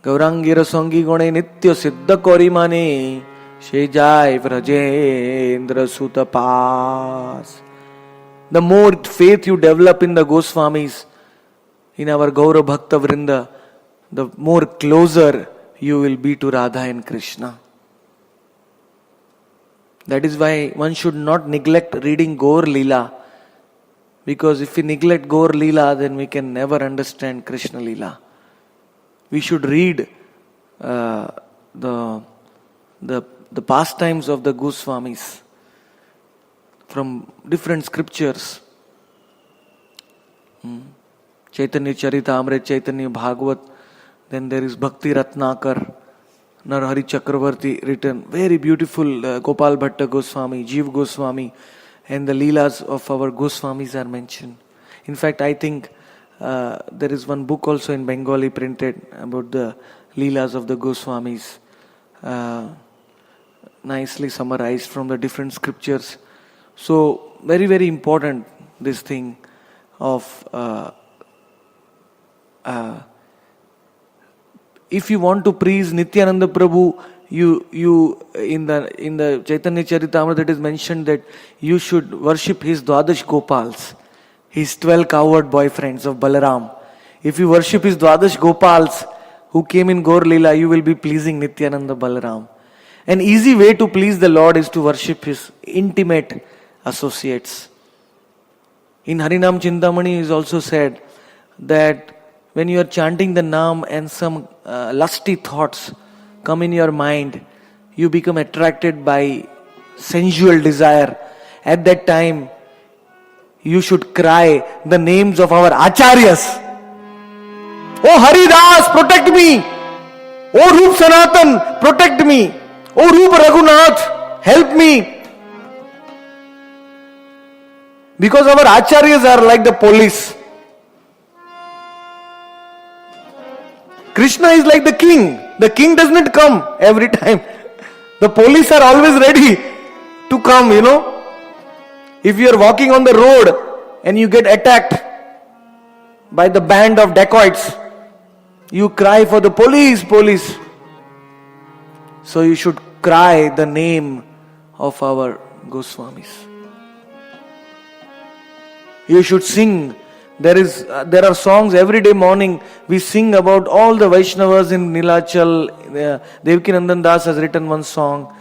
Gaurangira Sangi Gone Nitya Siddha Kori Mane She Jai Vrajendra Sutta Pas. The more faith you develop in the Goswamis, in our Gaura Bhakta Vrinda, the more closer you will be to Radha and Krishna. That is why one should not neglect reading Gaur Leela. Because if we neglect Gaur Leela, then we can never understand Krishna Leela. We should read the pastimes of the Goswamis from different scriptures. Chaitanya Charitamrita, Chaitanya Bhagavat. Then there is Bhakti Ratnakar, Narhari Chakravarti written. Very beautiful Gopal Bhatta Goswami, Jiva Goswami. And the Leelas of our Goswamis are mentioned. In fact, I think there is one book also in Bengali printed about the Leelas of the Goswamis. Nicely summarized from the different scriptures. So, very, very important this thing of if you want to praise Nityananda Prabhu, you in the Chaitanya Charitamrita it is mentioned that you should worship his Dwadash Gopals, his 12 cowherd boyfriends of Balaram. If you worship his Dwadash Gopals who came in Gaur Leela, you will be pleasing Nityananda Balaram. An easy way to please the Lord is to worship his intimate associates. In Harinam Chintamani is also said that when you are chanting the Naam and some lusty thoughts come in your mind, you become attracted by sensual desire. At that time, you should cry the names of our acharyas. Oh Haridas, protect me. Oh Roop Sanatan, protect me. Oh Roop Raghunath, help me. Because our acharyas are like the police. Krishna is like the king. The king does not come every time. The police are always ready to come, If you are walking on the road and you get attacked by the band of dacoits, you cry for the police, police. So you should cry the name of our Goswamis. You should sing. There are songs every day morning. We sing about all the Vaishnavas in Nilachal. Devkinandan Das has written one song.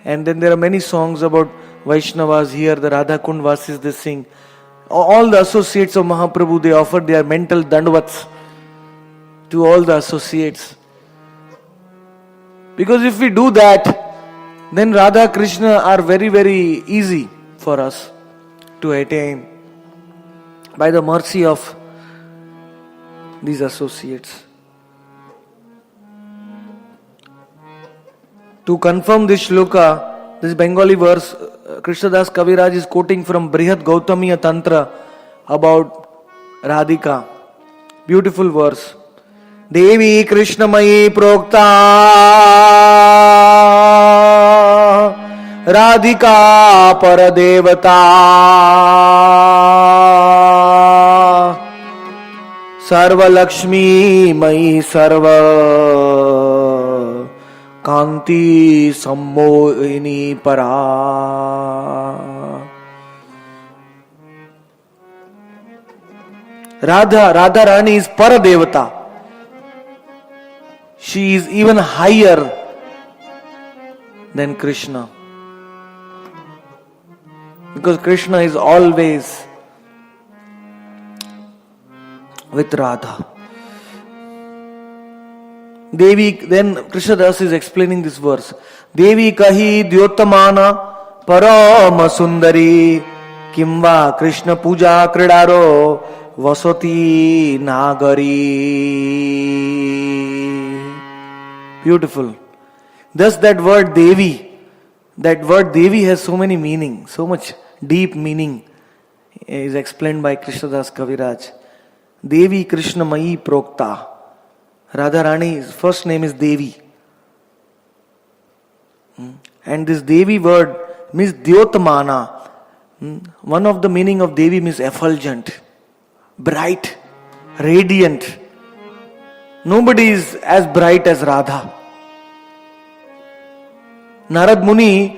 And then there are many songs about Vaishnavas here. The Radha Kund Vasis, they sing. All the associates of Mahaprabhu, they offer their mental dandavats to all the associates. Because if we do that, then Radha Krishna are very, very easy for us to attain by the mercy of these associates. To confirm this shloka, this Bengali verse, Krishnadas Kaviraj is quoting from Brihad Gautamiya Tantra about Radhika. Beautiful verse. Devi Krishnamayi Prokta Radhika Paradevata Sarva Lakshmi Mai Sarva Kanti Sammohini Para. Radha Rani is Paradevata. She is even higher than Krishna. Because Krishna is always with Radha. Devi, then Krishnadas is explaining this verse. Devi kahi dyotamana parama sundari kimva Krishna puja kridaro vasati nagari. Beautiful. Thus that word Devi has so many meaning, so much deep meaning is explained by Krishnadas Kaviraj. Devi Krishna Mayi Prokta. Radharani's first name is Devi. And this Devi word means Dyotamana. One of the meaning of Devi means effulgent, bright, radiant. Nobody is as bright as Radha. Narad Muni,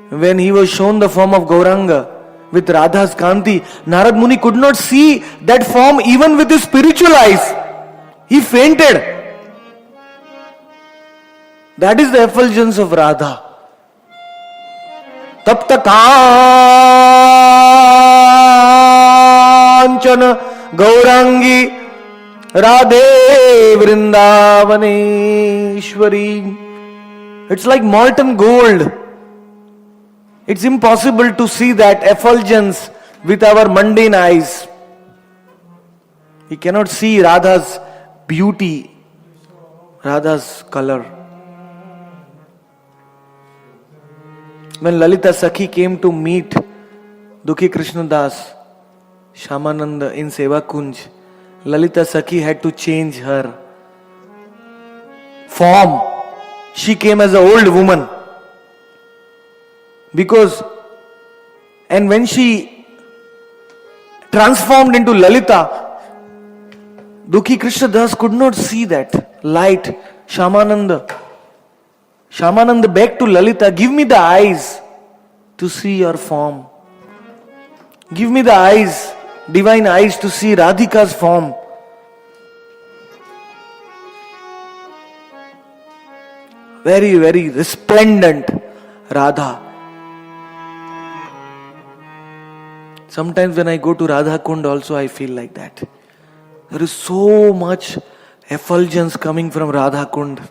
when he was shown the form of Gauranga with Radha's Kanti, Narad Muni could not see that form even with his spiritual eyes. He fainted. That is the effulgence of Radha. Tapta Kanchana Gaurangi Radhe Vrindavaneshwari. It's like molten gold. It's impossible to see that effulgence with our mundane eyes. We cannot see Radha's beauty, Radha's color. When Lalita Sakhi came to meet Dukhi Krishnadas, Shamananda in Seva Kunj, Lalita Sakhi had to change her form. She came as an old woman. And when she transformed into Lalita, Dukhi Krishnadas could not see that light. Shamananda begged to Lalita, give me the eyes to see your form. Give me the eyes, divine eyes to see Radhika's form. Very, very resplendent Radha. Sometimes when I go to Radha Kund also I feel like that. There is so much effulgence coming from Radha Kund.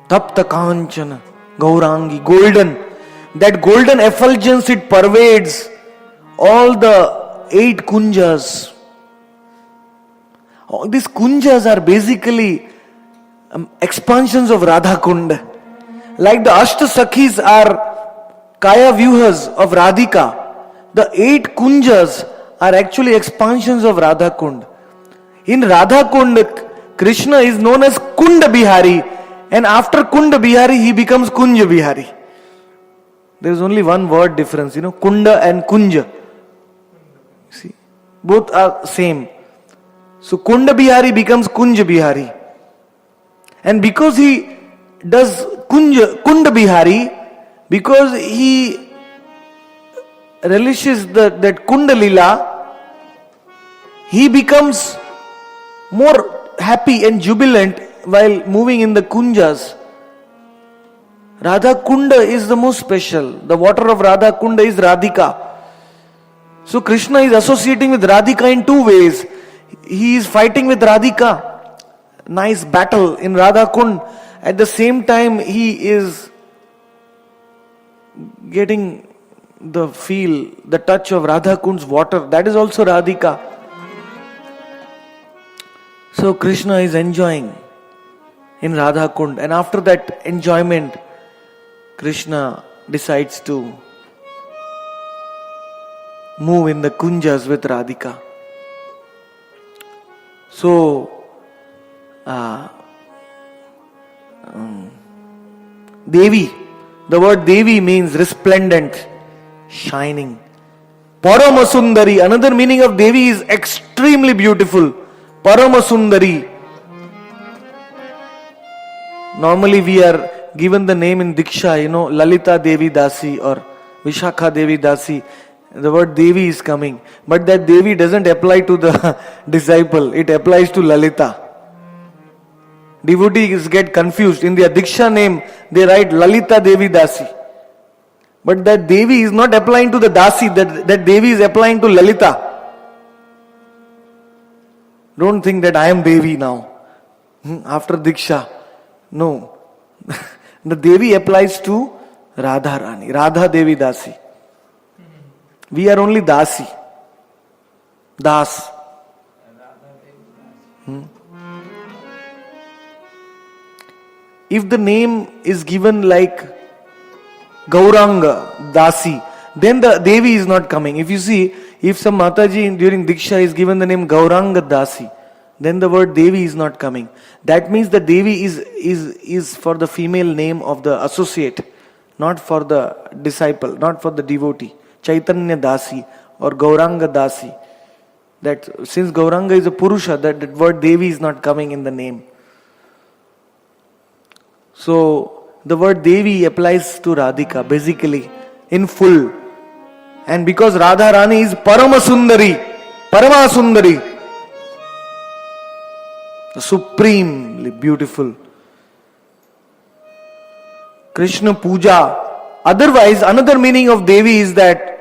Tapta Kanchana, Gaurangi, golden. That golden effulgence, it pervades all the 8 kunjas. All these kunjas are basically expansions of Radha Kund. Like the Ashtasakhis are Kaya Vyuhas of Radhika, the 8 kunjas are actually expansions of Radha Kund. In Radha Kund, Krishna is known as Kunda Bihari, and after Kunda Bihari, he becomes Kunja Bihari. There is only one word difference, Kunda and Kunja. See, both are same. So Kunda Bihari becomes Kunja Bihari. And because he does Kunda Bihari, because he relishes that Kunda Lila, he becomes more happy and jubilant while moving in the kunjas. Radha Kunda is the most special. The water of Radha Kunda is Radhika. So Krishna is associating with Radhika in 2 ways. He is fighting with Radhika. Nice battle in Radha Kund. At the same time, he is getting the feel, the touch of Radha Kund's water. That is also Radhika. So Krishna is enjoying in Radha Kund. And after that enjoyment, Krishna decides to move in the kunjas with Radhika. So, Devi, the word Devi means resplendent, shining. Paramasundari, another meaning of Devi is extremely beautiful. Paramasundari. Normally we are given the name in Diksha, Lalita Devi Dasi or Vishakha Devi Dasi. The word Devi is coming. But that Devi doesn't apply to the disciple. It applies to Lalita. Devotees get confused. In their Diksha name, they write Lalita Devi Dasi. But that Devi is not applying to the Dasi. That Devi is applying to Lalita. Don't think that I am Devi now. After Diksha. No. The Devi applies to Radha Rani. Radha Devi Dasi. We are only Dasi. Das. If the name is given like Gauranga Dasi, then the Devi is not coming. If you see, if some Mataji during Diksha is given the name Gauranga Dasi, then the word Devi is not coming. That means the Devi is for the female name of the associate, not for the disciple, not for the devotee. Chaitanya Dasi or Gauranga Dasi. That since Gauranga is a Purusha, that word Devi is not coming in the name. So the word Devi applies to Radhika basically in full. And because Radha Rani is Paramasundari, supremely beautiful. Krishna Puja. Otherwise, another meaning of Devi is that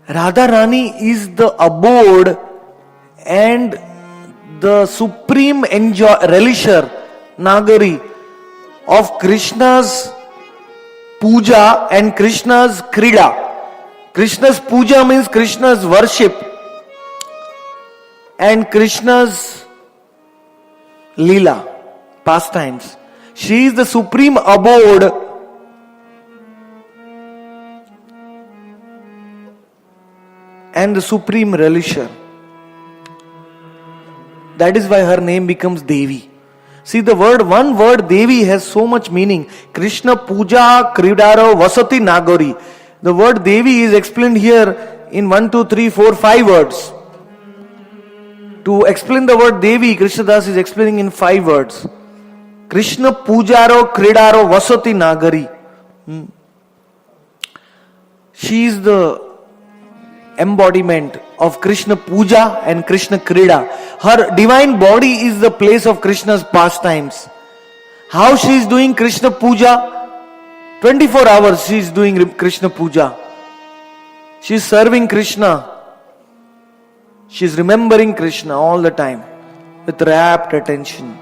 Radha Rani is the abode and the supreme relisher, Nagari, of Krishna's puja and Krishna's krida. Krishna's puja means Krishna's worship and Krishna's lila, pastimes. She is the supreme abode and the supreme relisher. That is why her name becomes Devi. See, one word Devi has so much meaning. Krishna Puja Kridaro Vasati Nagari. The word Devi is explained here in 1, 2, 3, 4, 5 words. To explain the word Devi, Krishnadas is explaining in 5 words. Krishna Pujaro Kridaro Vasati Nagari. She is the embodiment of Krishna Puja and Krishna Krida. Her divine body is the place of Krishna's pastimes. How she is doing Krishna Puja? 24 hours she is doing Krishna Puja. She is serving Krishna. She is remembering Krishna all the time. with rapt attention.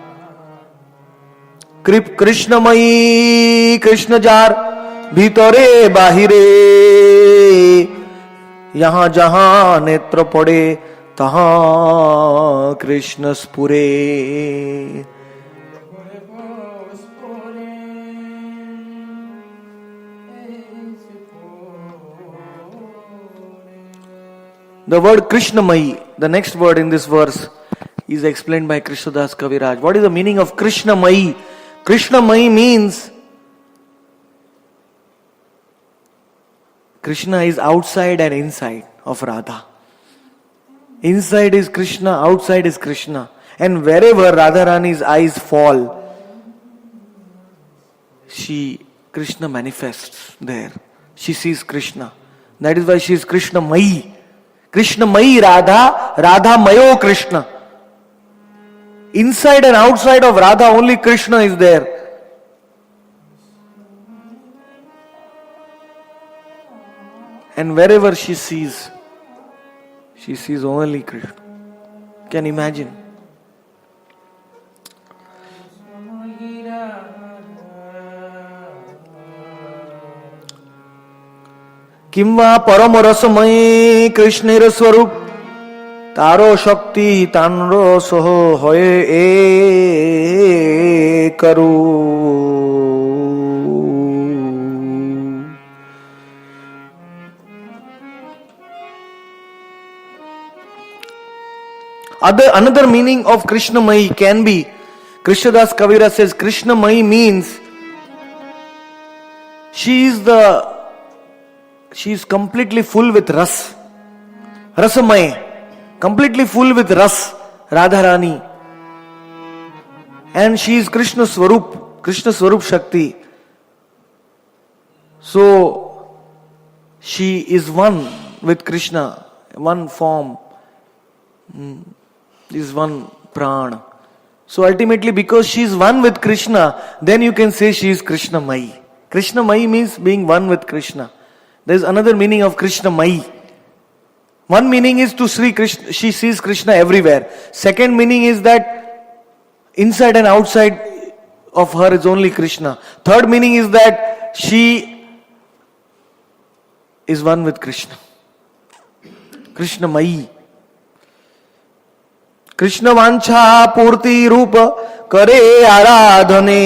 कृष्णमयी कृष्ण जार भीतरे बाहिरे, यहां जहां नेत्र पड़े तहां Krishna स्फुरे. The word Krishnamayi, the next word in this verse, is explained by Krishnadas Kaviraj. What is the meaning of Krishnamayi? Krishnamayi means Krishna is outside and inside of Radha. Inside is Krishna, outside is Krishna. And wherever Radharani's eyes fall, Krishna manifests there. She sees Krishna. That is why she is Krishnamayi. Krishnamayi Radha, Radha Mayo Krishna. Inside and outside of Radha, only Krishna is there. And wherever she sees only Krishna. Can you imagine? किंवा परम रसमय कृष्णेर स्वरूप तारो शक्ति तानरो सह होए ए करू. Another meaning of Krishnamayi can be, Krishnadas Kavira says Krishnamayi means she is completely full with ras. Rasamay. Completely full with ras. Radharani. And she is Krishna Swarup. Krishna Swarup Shakti. So, she is one with Krishna. One form. Is one prana. So ultimately, because she is one with Krishna, then you can say she is Krishnamayi. Krishnamayi means being one with Krishna. There is another meaning of Krishnamayi. One meaning is to see Krishna, she sees Krishna everywhere. Second meaning is that inside and outside of her is only Krishna. Third meaning is that she is one with Krishna. Krishnamayi. Krishna वांछा पूर्ति रूप करे आराधने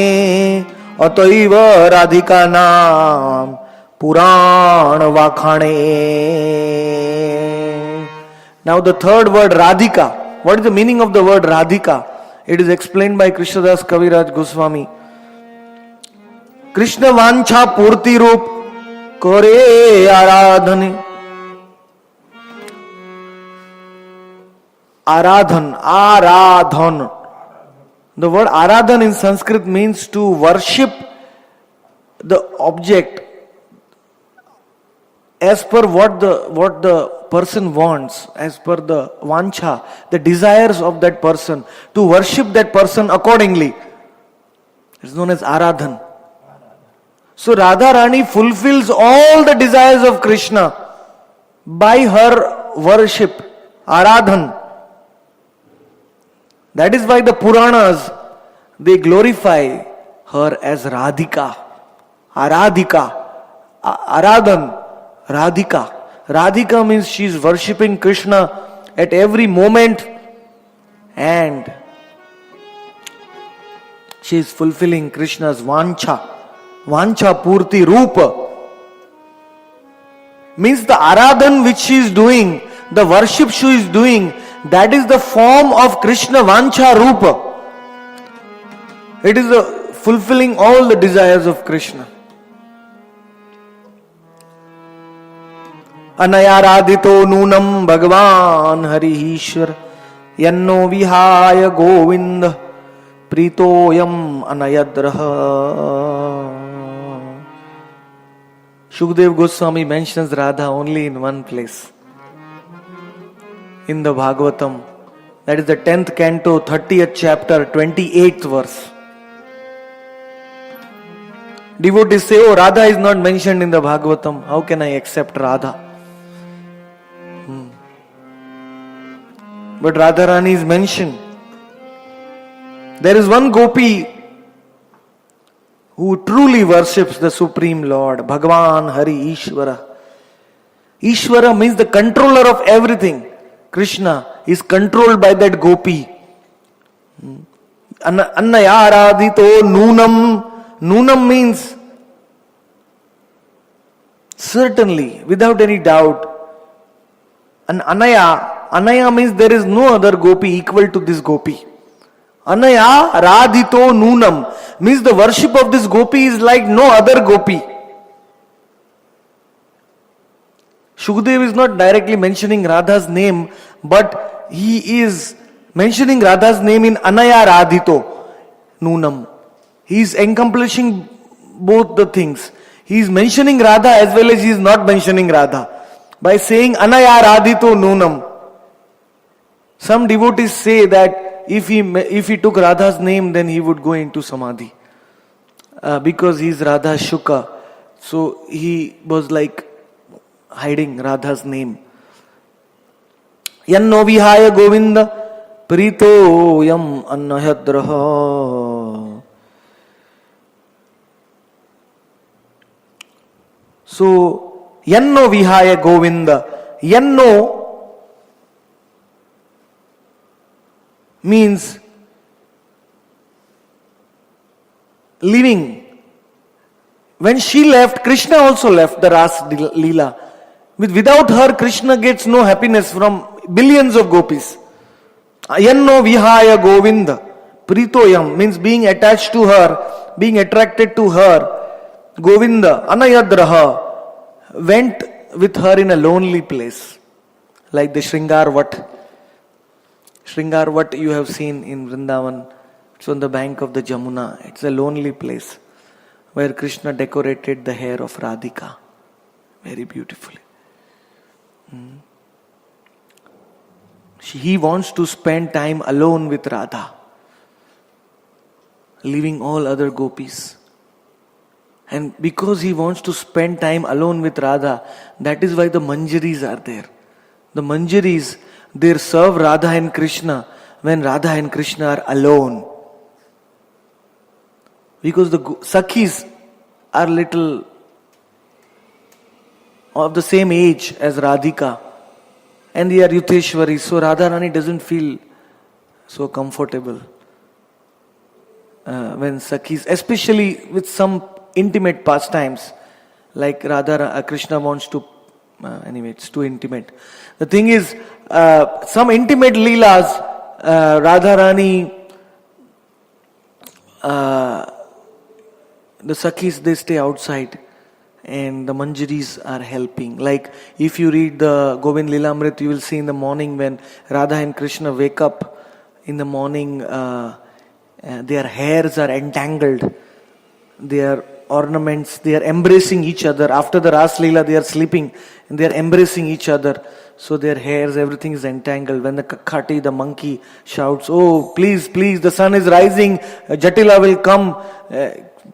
अतैव राधिका नाम पुराण वाखाणे. Now the third word Radhika. What is the meaning of the word Radhika? It is explained by Krishnadas Kaviraj Goswami. Krishna वांछा पूर्ति रूप करे आराधने. Aradhan. The word Aradhan in Sanskrit means to worship the object as per what the person wants, as per the vancha, the desires of that person, to worship that person accordingly. It's known as Aradhan. So Radharani fulfills all the desires of Krishna by her worship, Aradhan. That is why the Puranas, they glorify her as Radhika, Aradhika, Aradhan, Radhika. Radhika means she is worshipping Krishna at every moment and she is fulfilling Krishna's vancha purti rupa. Means the Aradhan which she is doing, the worship she is doing, that is the form of Krishna Vancha Rupa. It is the fulfilling all the desires of Krishna. Anayaradhito nunam Bhagavan Harihishwar Yanno Vihaya Govinda Pritoyam Anayadraha. Shukdev Goswami mentions Radha only in one place. In the Bhagavatam, that is the 10th canto, 30th chapter, 28th verse. Devotees say, oh, Radha is not mentioned in the Bhagavatam. How can I accept Radha? But Radharani is mentioned. There is one gopi who truly worships the Supreme Lord, Bhagavan Hari Ishvara. Ishvara means the controller of everything. Krishna is controlled by that gopi. Annaya aradhito nunam. Nunam means certainly, without any doubt. And Anaya means there is no other gopi equal to this gopi. Anaya radhito nunam means the worship of this gopi is like no other gopi. Shukdev is not directly mentioning Radha's name, but he is mentioning Radha's name in Anaya radhito nunam. He is accomplishing both the things. He is mentioning Radha as well as he is not mentioning Radha. By saying Anaya radhito nunam. Some devotees say that if he took Radha's name, then he would go into samadhi. Because he is Radha Shuka. So he was like hiding Radha's name. Yanno vihaya govinda prito yam annahadraha. So, yanno vihaya govinda. Yanno means leaving. When she left, Krishna also left the Ras Leela. Without her, Krishna gets no happiness from billions of gopis. Yanno vihaya govinda pritoyam means being attached to her, being attracted to her. Govinda anayadraha went with her in a lonely place, like the Shringar Vat. Shringar Vat you have seen in Vrindavan. It's on the bank of the Jamuna. It's a lonely place where Krishna decorated the hair of Radhika very beautifully. He wants to spend time alone with Radha, leaving all other gopis. And because he wants to spend time alone with Radha, that is why the Manjaris are there. The Manjaris, they serve Radha and Krishna when Radha and Krishna are alone. Because the Sakhis are little of the same age as Radhika. And they are Yuteshwari, so Radharani doesn't feel so comfortable when Sakhis, especially with some intimate pastimes, like Krishna wants to, anyway, it's too intimate. The thing is, some intimate leelas, Radharani, the Sakhis, they stay outside. And the Manjaris are helping. Like if you read the Govind Lilamrit, you will see in the morning when Radha and Krishna wake up in the morning, their hairs are entangled. Their ornaments, they are embracing each other. After the Ras Leela, they are sleeping and they are embracing each other. So their hairs, everything is entangled. When the Kakhati, the monkey, shouts, "Oh, please, please, the sun is rising. Jatila will come.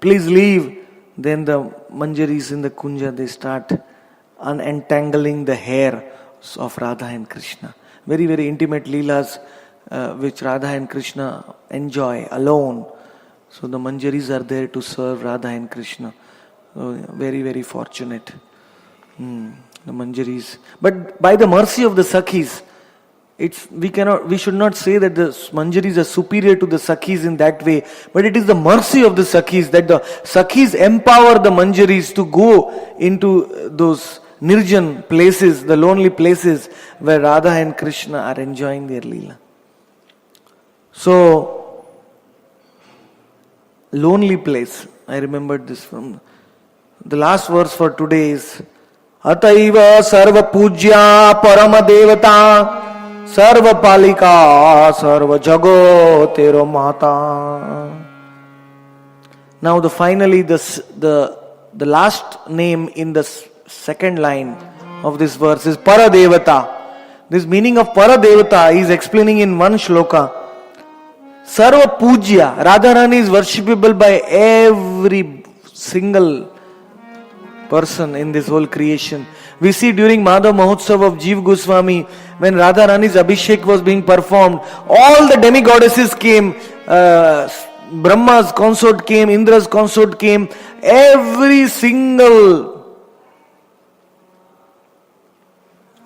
Please leave." Then the Manjaris in the Kunja, they start unentangling the hair of Radha and Krishna. Very, very intimate leelas which Radha and Krishna enjoy alone. So the Manjaris are there to serve Radha and Krishna. So very, very fortunate. The Manjaris. But by the mercy of the Sakhis, we should not say that the Manjaris are superior to the Sakhis in that way, but it is the mercy of the Sakhis that the Sakhis empower the Manjaris to go into those nirjan places, the lonely places where Radha and Krishna are enjoying their Leela. So, lonely place. I remembered this from the last verse for today is Ataiva sarva pujya parama devata Sarva Palika, Sarva Jago, Tero Mata. Now finally the last name in the second line of this verse is Paradevata. This meaning of Paradevata is explaining in one shloka. Sarva Pujya, Radharani is worshipable by every single person in this whole creation. We see during Madhav Mahotsav of Jeev Goswami, when Radharani's Abhishek was being performed, all the demigoddesses came Brahma's consort came, Indra's consort came. Every single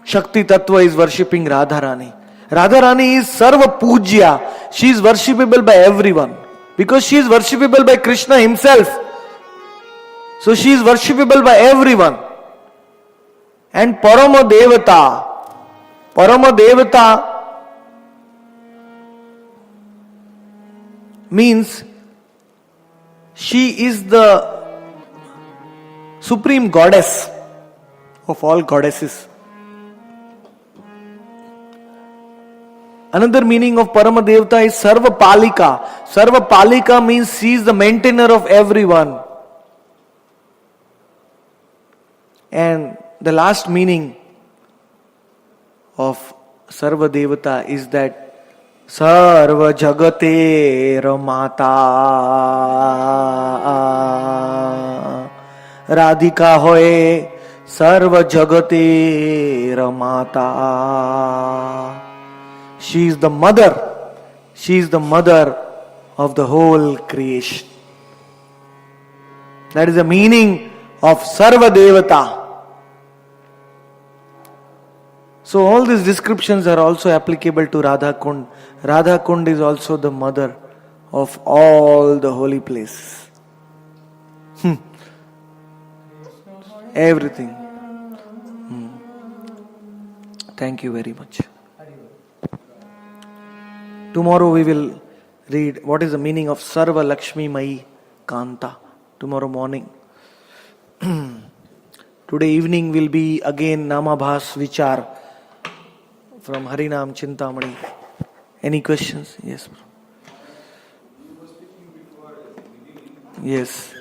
Shakti Tattva is worshipping Radharani. Radharani is Sarva Pujya. She is worshipable by everyone. Because she is worshipable by Krishna himself. So she is worshipable by everyone. And Parama Devata means she is the supreme goddess of all goddesses. Another meaning of Parama Devata is Sarva Palika. Sarva Palika means she is the maintainer of everyone. And the last meaning of Sarva Devata is that Sarva Jagate Ramata Radhika Hoye Sarva Jagate Ramata. She is the mother. She is the mother of the whole creation. That is the meaning of Sarva Devata. So all these descriptions are also applicable to Radha Kund. Radha Kund is also the mother of all the holy places. Everything. Thank you very much. Tomorrow we will read what is the meaning of Sarva Lakshmi Mai Kanta. Tomorrow morning. Today evening will be again Namabhas Vichar from Harinam Chintamani. Any questions? Yes. Yes.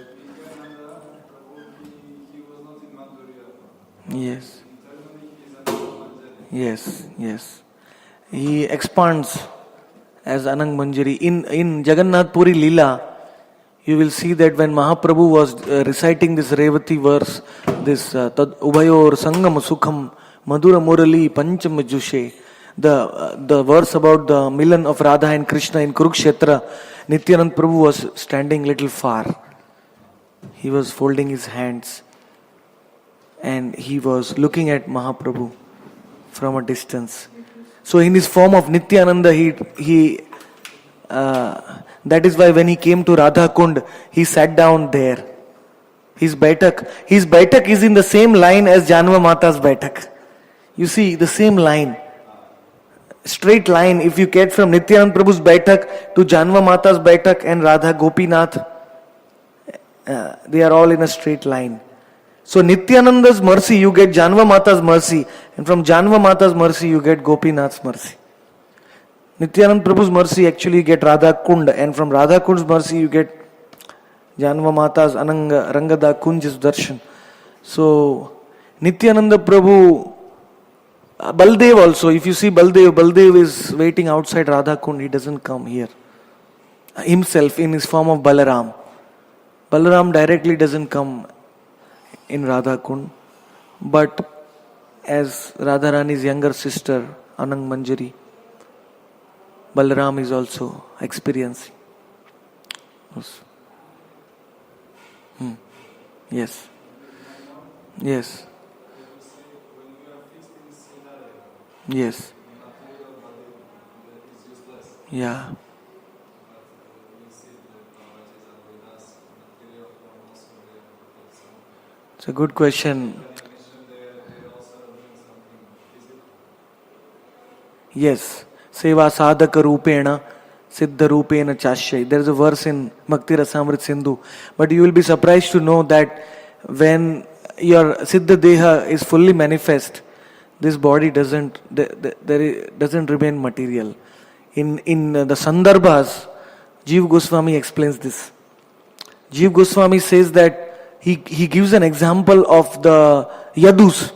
Yes. Yes. Yes. He expands as Anang Manjari. In Jagannath Puri Leela, you will see that when Mahaprabhu was reciting this Revati verse, this Tad Ubhayor Sangam Sukham Madhura Murali Pancham Jushe, the verse about the milan of Radha and Krishna in Kurukshetra, Nityanand Prabhu was standing little far. He was folding his hands and he was looking at Mahaprabhu from a distance. So in his form of Nityananda, that is why when he came to Radha Kund, he sat down there. His baitak is in the same line as Janva Mata's baitak. You see, the same line. Straight line, if you get from Nityanand Prabhu's baitak to Janva Mata's baitak and Radha Gopinath, they are all in a straight line. So Nityananda's mercy, you get Janva Mata's mercy, and from Janva Mata's mercy, you get Gopinath's mercy. Nityanand Prabhu's mercy, actually you get Radha Kund, and from Radha Kund's mercy, you get Janva Mata's Ananga Rangada Kunj's darshan. So Nityananda Prabhu, Baldev also, if you see Baldev is waiting outside Radha Kund, he doesn't come here. Himself in his form of Balaram. Balaram directly doesn't come in Radha Kund, but as Radharani's younger sister, Anang Manjari, Balaram is also experiencing. Yes. Yes. Yes. Yeah. It's a good question. Yes. Seva sadhaka rupena siddha rupena chashyai. There is a verse in Bhakti Rasamrit Sindhu. But you will be surprised to know that when your siddha deha is fully manifest, this body doesn't remain material. In the Sandarbhas, Jiva Goswami explains this. Jiva Goswami says that he gives an example of the Yadus.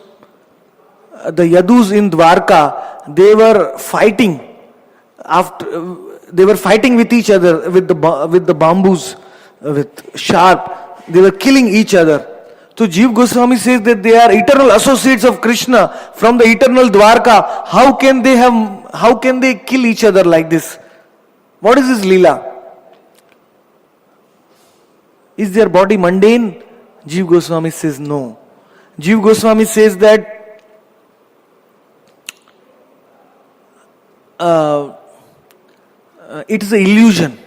The Yadus in Dwarka, they were fighting with each other with the bamboos, with sharp. They were killing each other. So Jiva Goswami says that they are eternal associates of Krishna from the eternal Dwarka. How can they kill each other like this? What is this Leela? Is their body mundane? Jiva Goswami says no. Jiva Goswami says that it is an illusion.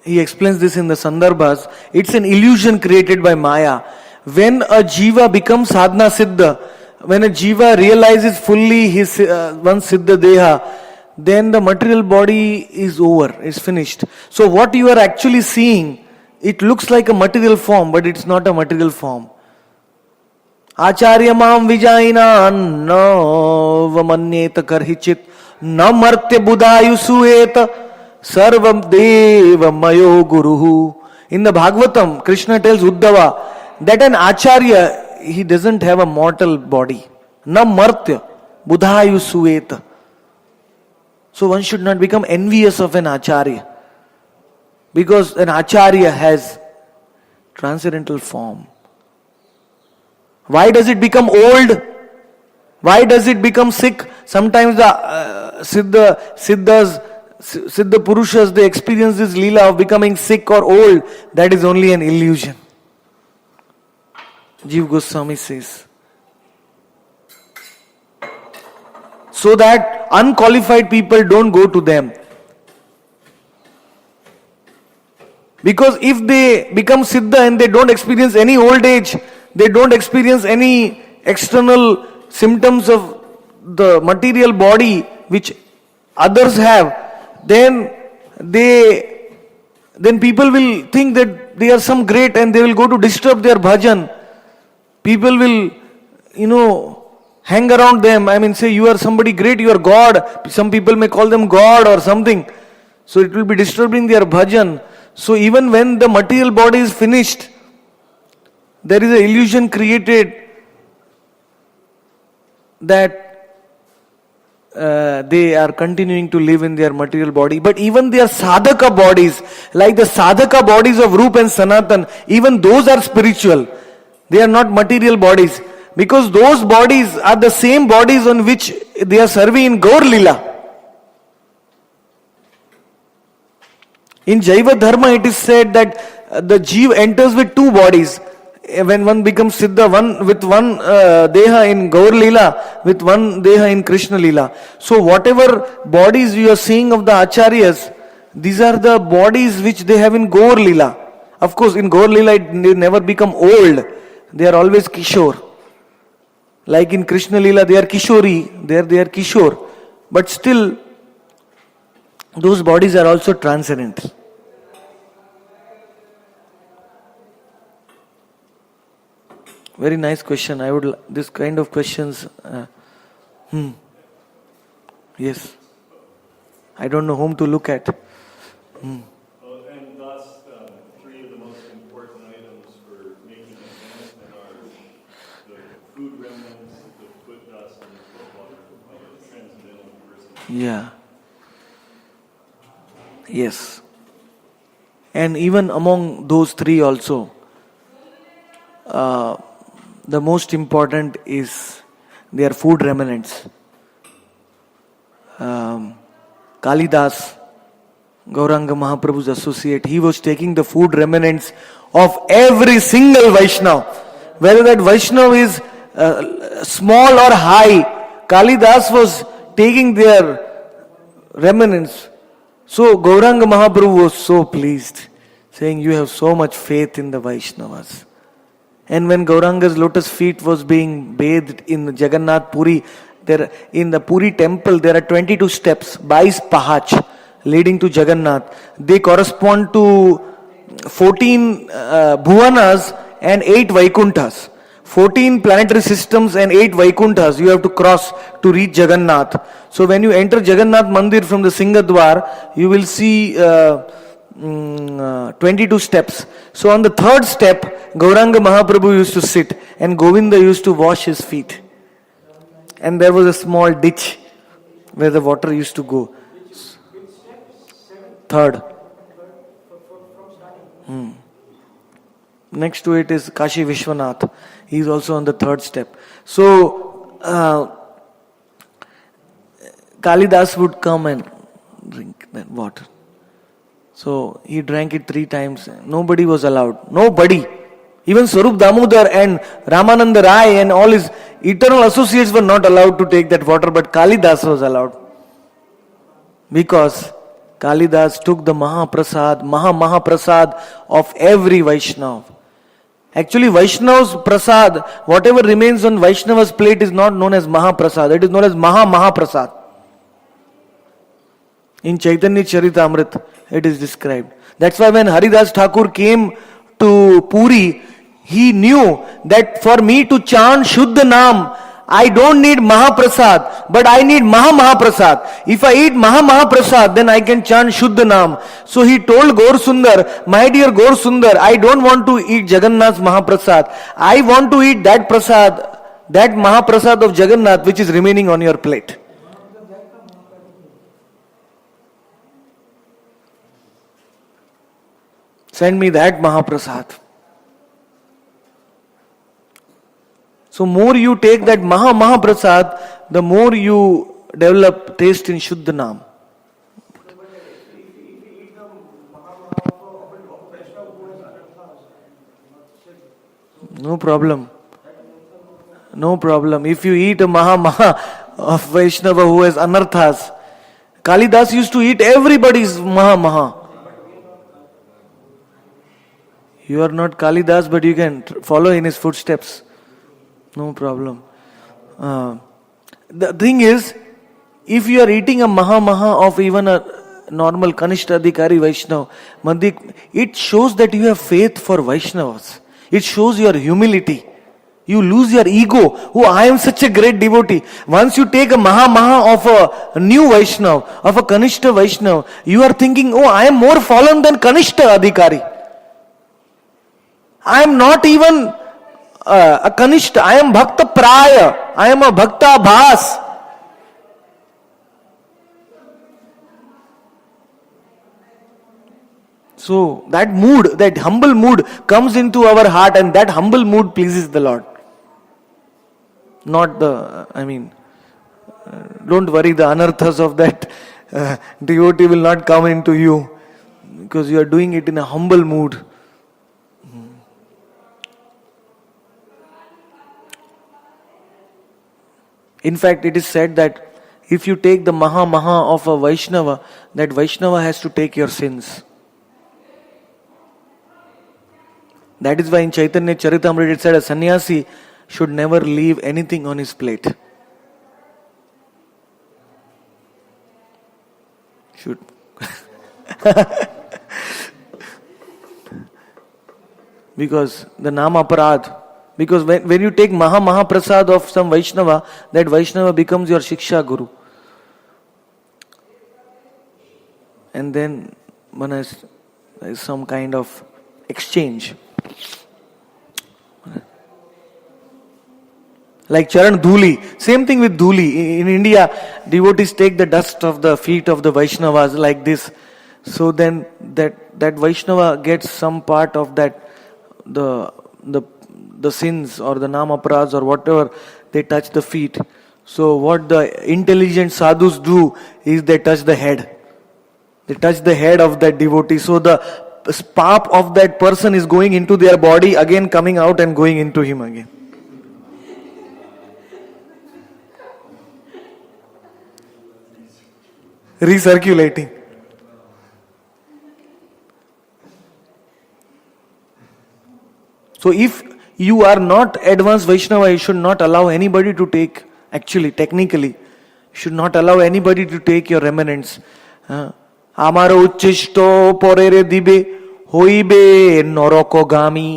He explains this in the Sandarbhas. It's an illusion created by Maya. When a jiva becomes sadhana siddha, when a jiva realizes fully his one siddha deha, then the material body is over, is finished. So what you are actually seeing, it looks like a material form, but it's not a material form. Acharya mam vijayina no vamanyeta karhichit na martya buddhayu sueta sarvam deva mayo guruhu. In the Bhagavatam, Krishna tells Uddhava that an acharya, he doesn't have a mortal body. Na martya buddhayu sueta. So one should not become envious of an acharya, because an acharya has transcendental form. Why does it become old? Why does it become sick? Sometimes the Siddha Purushas, they experience this leela of becoming sick or old. That is only an illusion. Jiva Goswami says. So that unqualified people don't go to them. Because if they become Siddha and they don't experience any old age, they don't experience any external symptoms of the material body which others have, then people will think that they are some great and they will go to disturb their bhajan. People will, hang around them. I mean, say you are somebody great, you are God. Some people may call them God or something. So it will be disturbing their bhajan. So even when the material body is finished, there is an illusion created that they are continuing to live in their material body. But even their sadhaka bodies, like the sadhaka bodies of Rup and Sanatan, even those are spiritual. They are not material bodies. Because those bodies are the same bodies on which they are serving in Gaur Lila. In Jaiva Dharma it is said that the Jeev enters with two bodies. When one becomes Siddha, one with one Deha in Gaur Lila, with one Deha in Krishna Lila. So whatever bodies you are seeing of the Acharyas, these are the bodies which they have in Gaur Lila. Of course in Gaur Lila they never become old. They are always Kishore. Like in Krishna Lila, they are Kishori, there they are Kishore. But still, those bodies are also transcendental. Very nice question. I would, this kind of questions, yes. I don't know whom to look at. And thus, three of the most important items for making advancement are the food remnants, the foot dust, and the foot water of the transcendental person. Yeah. Yes. And even among those three also, the most important is their food remnants. Kalidas, Gauranga Mahaprabhu's associate, he was taking the food remnants of every single Vaishnava. Whether that Vaishnava is small or high, Kalidas was taking their remnants. So Gauranga Mahaprabhu was so pleased, saying, you have so much faith in the Vaishnavas. And when Gauranga's lotus feet was being bathed in Jagannath Puri, there in the Puri temple there are 22 steps, 22 pahach leading to Jagannath. They correspond to 14 bhuvanas and 8 vaikunthas. 14 planetary systems and 8 vaikunthas you have to cross to reach Jagannath. So when you enter Jagannath Mandir from the Singadwar, you will see 22 steps. So on the third step, Gauranga Mahaprabhu used to sit and Govinda used to wash his feet. And there was a small ditch where the water used to go. Third. Next to it is Kashi Vishwanath. He is also on the third step. So Kalidas would come and drink that water. So he drank it 3 times. Nobody was allowed. Nobody. Even Swarup Damodar and Ramananda Rai and all his eternal associates were not allowed to take that water, but Kalidas was allowed. Because Kalidas took the Mahaprasad of every Vaishnava. Actually, Vaishnav's prasad, whatever remains on Vaishnava's plate is not known as Mahaprasad. It is known as Mahaprasad. In Chaitanya Charitamrita, it is described. That's why when Haridas Thakur came to Puri, he knew that for me to chant Shuddha Naam, I don't need Mahaprasad, but I need Mahaprasad. If I eat Mahaprasad, then I can chant Shuddha Naam. So he told Gaur Sundar, my dear Gaur Sundar, I don't want to eat Jagannath's Mahaprasad. I want to eat that prasad, that Mahaprasad of Jagannath which is remaining on your plate. Send me that Mahaprasad. So more you take that Mahaprasad, the more you develop taste in Shuddha Naam. No problem. No problem. If you eat a Maha of Vaishnava who has anarthas, Kalidas used to eat everybody's Maha. You are not Kalidas, but you can follow in his footsteps. No problem. The thing is, if you are eating a Maha of even a normal Kanishtadhikari Vaishnava, it shows that you have faith for Vaishnavas. It shows your humility. You lose your ego. Oh, I am such a great devotee. Once you take a Maha of a new Vaishnava, of a Kanishta Vaishnava, you are thinking, oh, I am more fallen than Kanishta Adhikari. I am not even a Kanishta, I am Bhakta Praya, I am a Bhakta Abhas. So that mood, that humble mood comes into our heart, and that humble mood pleases the Lord. Not don't worry, the anarthas of that devotee will not come into you, because you are doing it in a humble mood. In fact, it is said that if you take the Maha of a Vaishnava, that Vaishnava has to take your sins. That is why in Chaitanya Charitamrita it said a sannyasi should never leave anything on his plate. Should. Because the Nama Aparad. Because when you take Mahaprasad of some Vaishnava, that Vaishnava becomes your Shiksha Guru. And then one has some kind of exchange. Like Charan Dhuli. Same thing with Dhuli. In India, devotees take the dust of the feet of the Vaishnavas like this. So then that Vaishnava gets some part of that, the sins or the namaprads or whatever, they touch the feet. So what the intelligent sadhus do is they touch the head. They touch the head of that devotee. So the pap of that person is going into their body, again coming out and going into him again. Recirculating. So if you are not advanced Vaishnava, you should not allow anybody to take, actually, technically, you should not allow anybody to take your remnants. Amaro uchishto porere dibe hoibe norokogami.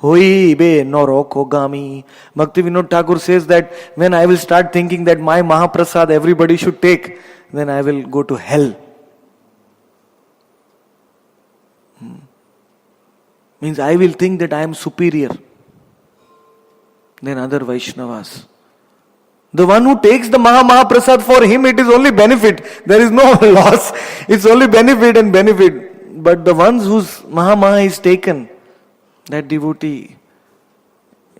Hoibe norokogami. Bhaktivinoda Thakur says that when I will start thinking that my Mahaprasad everybody should take, then I will go to hell. Means I will think that I am superior than other Vaishnavas. The one who takes the Mahaprasad, for him it is only benefit. There is no loss. It's only benefit and benefit. But the ones whose Maha is taken, that devotee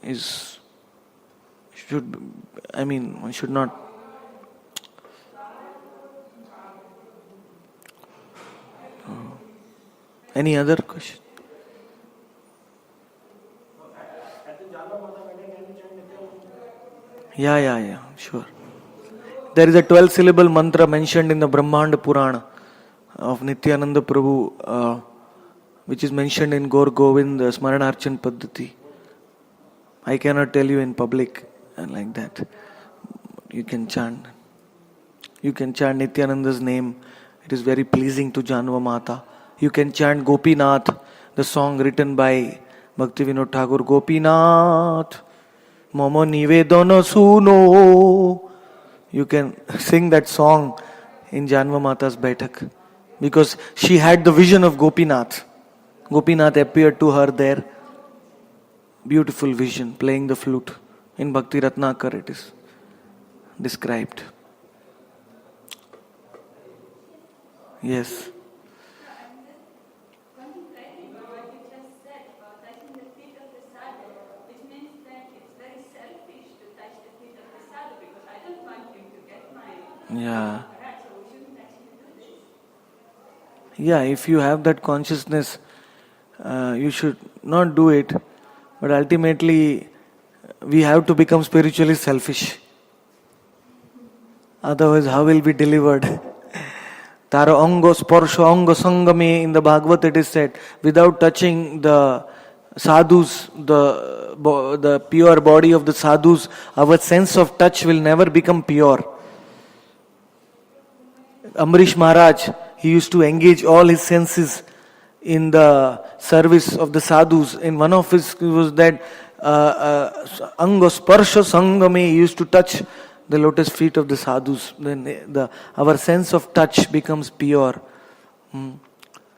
one should not. Any other question? Yeah, sure. There is a 12-syllable mantra mentioned in the Brahmanda Purana of Nityananda Prabhu, which is mentioned in Gaur Govind Smaranarchan Paddhati. I cannot tell you in public like that. You can chant. You can chant Nityananda's name. It is very pleasing to Janva Mata. You can chant Gopinath, the song written by Bhaktivinoda Thakur. Gopinath, Mama Nivedana Suno. You can sing that song in Janva Mata's Baitak. Because she had the vision of Gopinath. Gopinath appeared to her there. Beautiful vision, playing the flute. In Bhakti Ratnakar it is described. Yes. Contemplating on what you just said about touching the feet of the sadhu, which means that it's very selfish to touch the feet of the sadhu because I don't want him to get my Yeah. right, so we shouldn't actually do this. Yeah, if you have that consciousness, you should not do it. But ultimately, we have to become spiritually selfish. Otherwise, how will be delivered? Taro ango sparsho ango sangame, in the Bhagavad it is said, without touching the sadhus, the pure body of the sadhus, our sense of touch will never become pure. Amrish Maharaj, he used to engage all his senses in the service of the sadhus. In one of his was that ango sparsha sangame, he used to touch the lotus feet of the sadhus. Then our sense of touch becomes pure.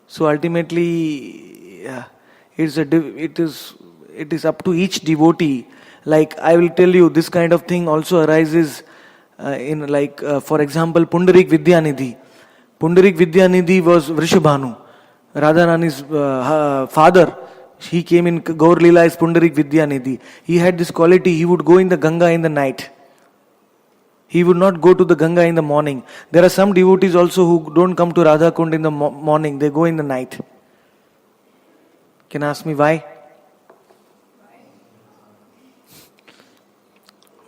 So ultimately, it is up to each devotee. Like I will tell you, this kind of thing also arises in for example, Pundarik Vidyanidhi. Pundarik Vidyanidhi was Vrishabhanu, Radharani's father. He came in Gaur Leela as Pundarik Vidyanidhi. He had this quality, he would go in the Ganga in the night. He would not go to the Ganga in the morning. There are some devotees also who don't come to Radha Kund in the morning, they go in the night. Can you ask me why?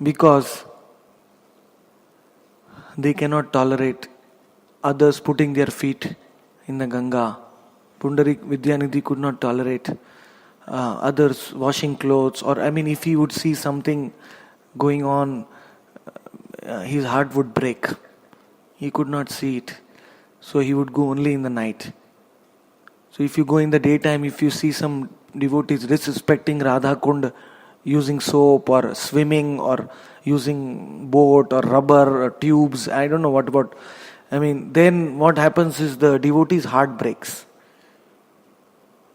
Because they cannot tolerate others putting their feet in the Ganga. Pundarik Vidyanidhi could not tolerate others washing clothes, or if he would see something going on, his heart would break. He could not see it. So he would go only in the night. So if you go in the daytime, if you see some devotees disrespecting Radha Kund, using soap or swimming or using boat or rubber or tubes, I don't know what. Then what happens is the devotee's heart breaks.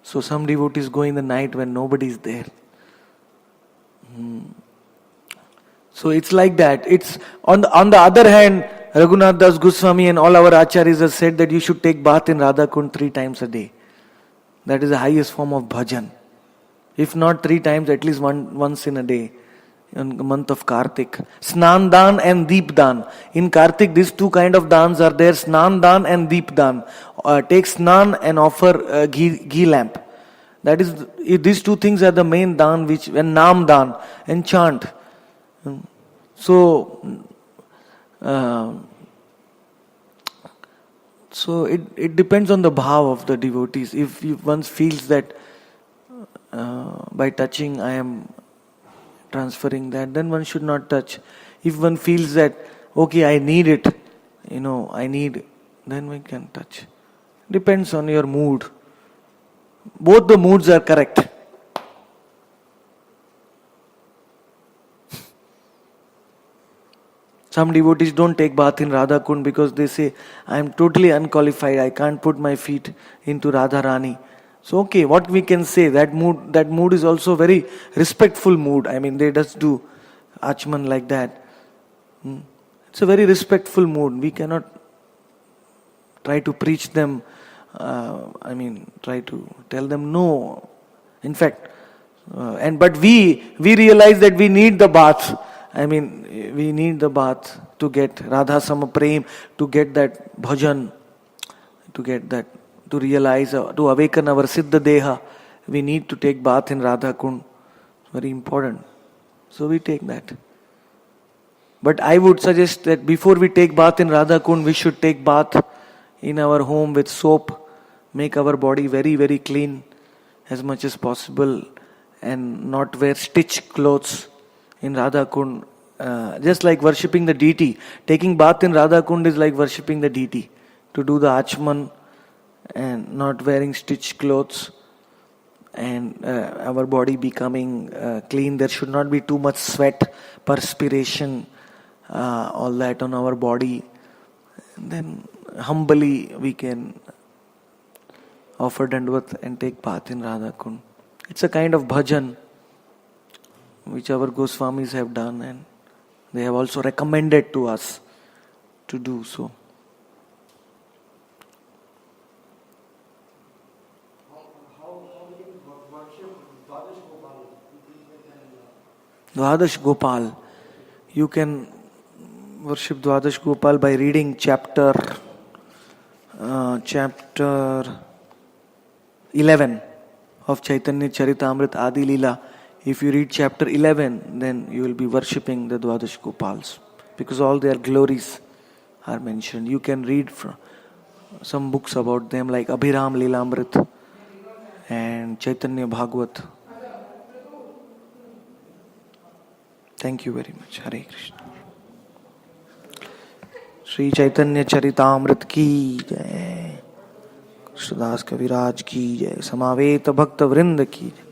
So some devotees go in the night when nobody is there. So it's like that. It's on the other hand, Raghunath Das Goswami and all our acharyas have said that you should take bath in Radha Kund 3 times a day. That is the highest form of bhajan. If not 3 times, at least once in a day. In the month of Kartik. Snan Dan and Deep Dan. In Kartik, these 2 kind of dans are there. Snan Dan and Deep Dan. Take snan and offer ghee lamp. That is, these 2 things are the main dan, and Nam Dan and chant. So it depends on the bhav of the devotees. If one feels that by touching I am transferring that, then one should not touch. If one feels that, okay, I need it, then we can touch. Depends on your mood. Both the moods are correct. Some devotees don't take bath in Radha Kund because they say, I am totally unqualified, I can't put my feet into Radha Rani. So okay, what we can say, that mood is also very respectful mood. They just do achman like that. It's a very respectful mood. We cannot try to preach them, try to tell them no. In fact, but we realize that we need the bath. We need the bath to get Radha Sama Prem, to get that bhajan, to get that to realize, to awaken our Siddha Deha, we need to take bath in Radha Kund. Very important. So we take that. But I would suggest that before we take bath in Radha Kund, we should take bath in our home with soap, make our body very, very clean as much as possible, and not wear stitched clothes in Radha Kund. Just like worshipping the deity. Taking bath in Radha Kund is like worshipping the deity. To do the Achman and not wearing stitched clothes and our body becoming clean. There should not be too much sweat, perspiration, all that on our body. And then humbly we can offer Dandvat and take bath in Radha Kund. It's a kind of bhajan which our Goswamis have done, and they have also recommended to us to do so. Dwadash Gopal. You can worship Dwadash Gopal by reading chapter 11 of Chaitanya Charitamrita Adi Leela. If you read chapter 11, then you will be worshipping the Dwadash Gopals, because all their glories are mentioned. You can read from some books about them like Abhiram Leelamrit and Chaitanya Bhagavat. Thank you very much. Hare Krishna. Shri Chaitanya Charitamrita ki jai. Krishnadas Kaviraj ki jai. Samaveta Bhakta Vrinda ki jai.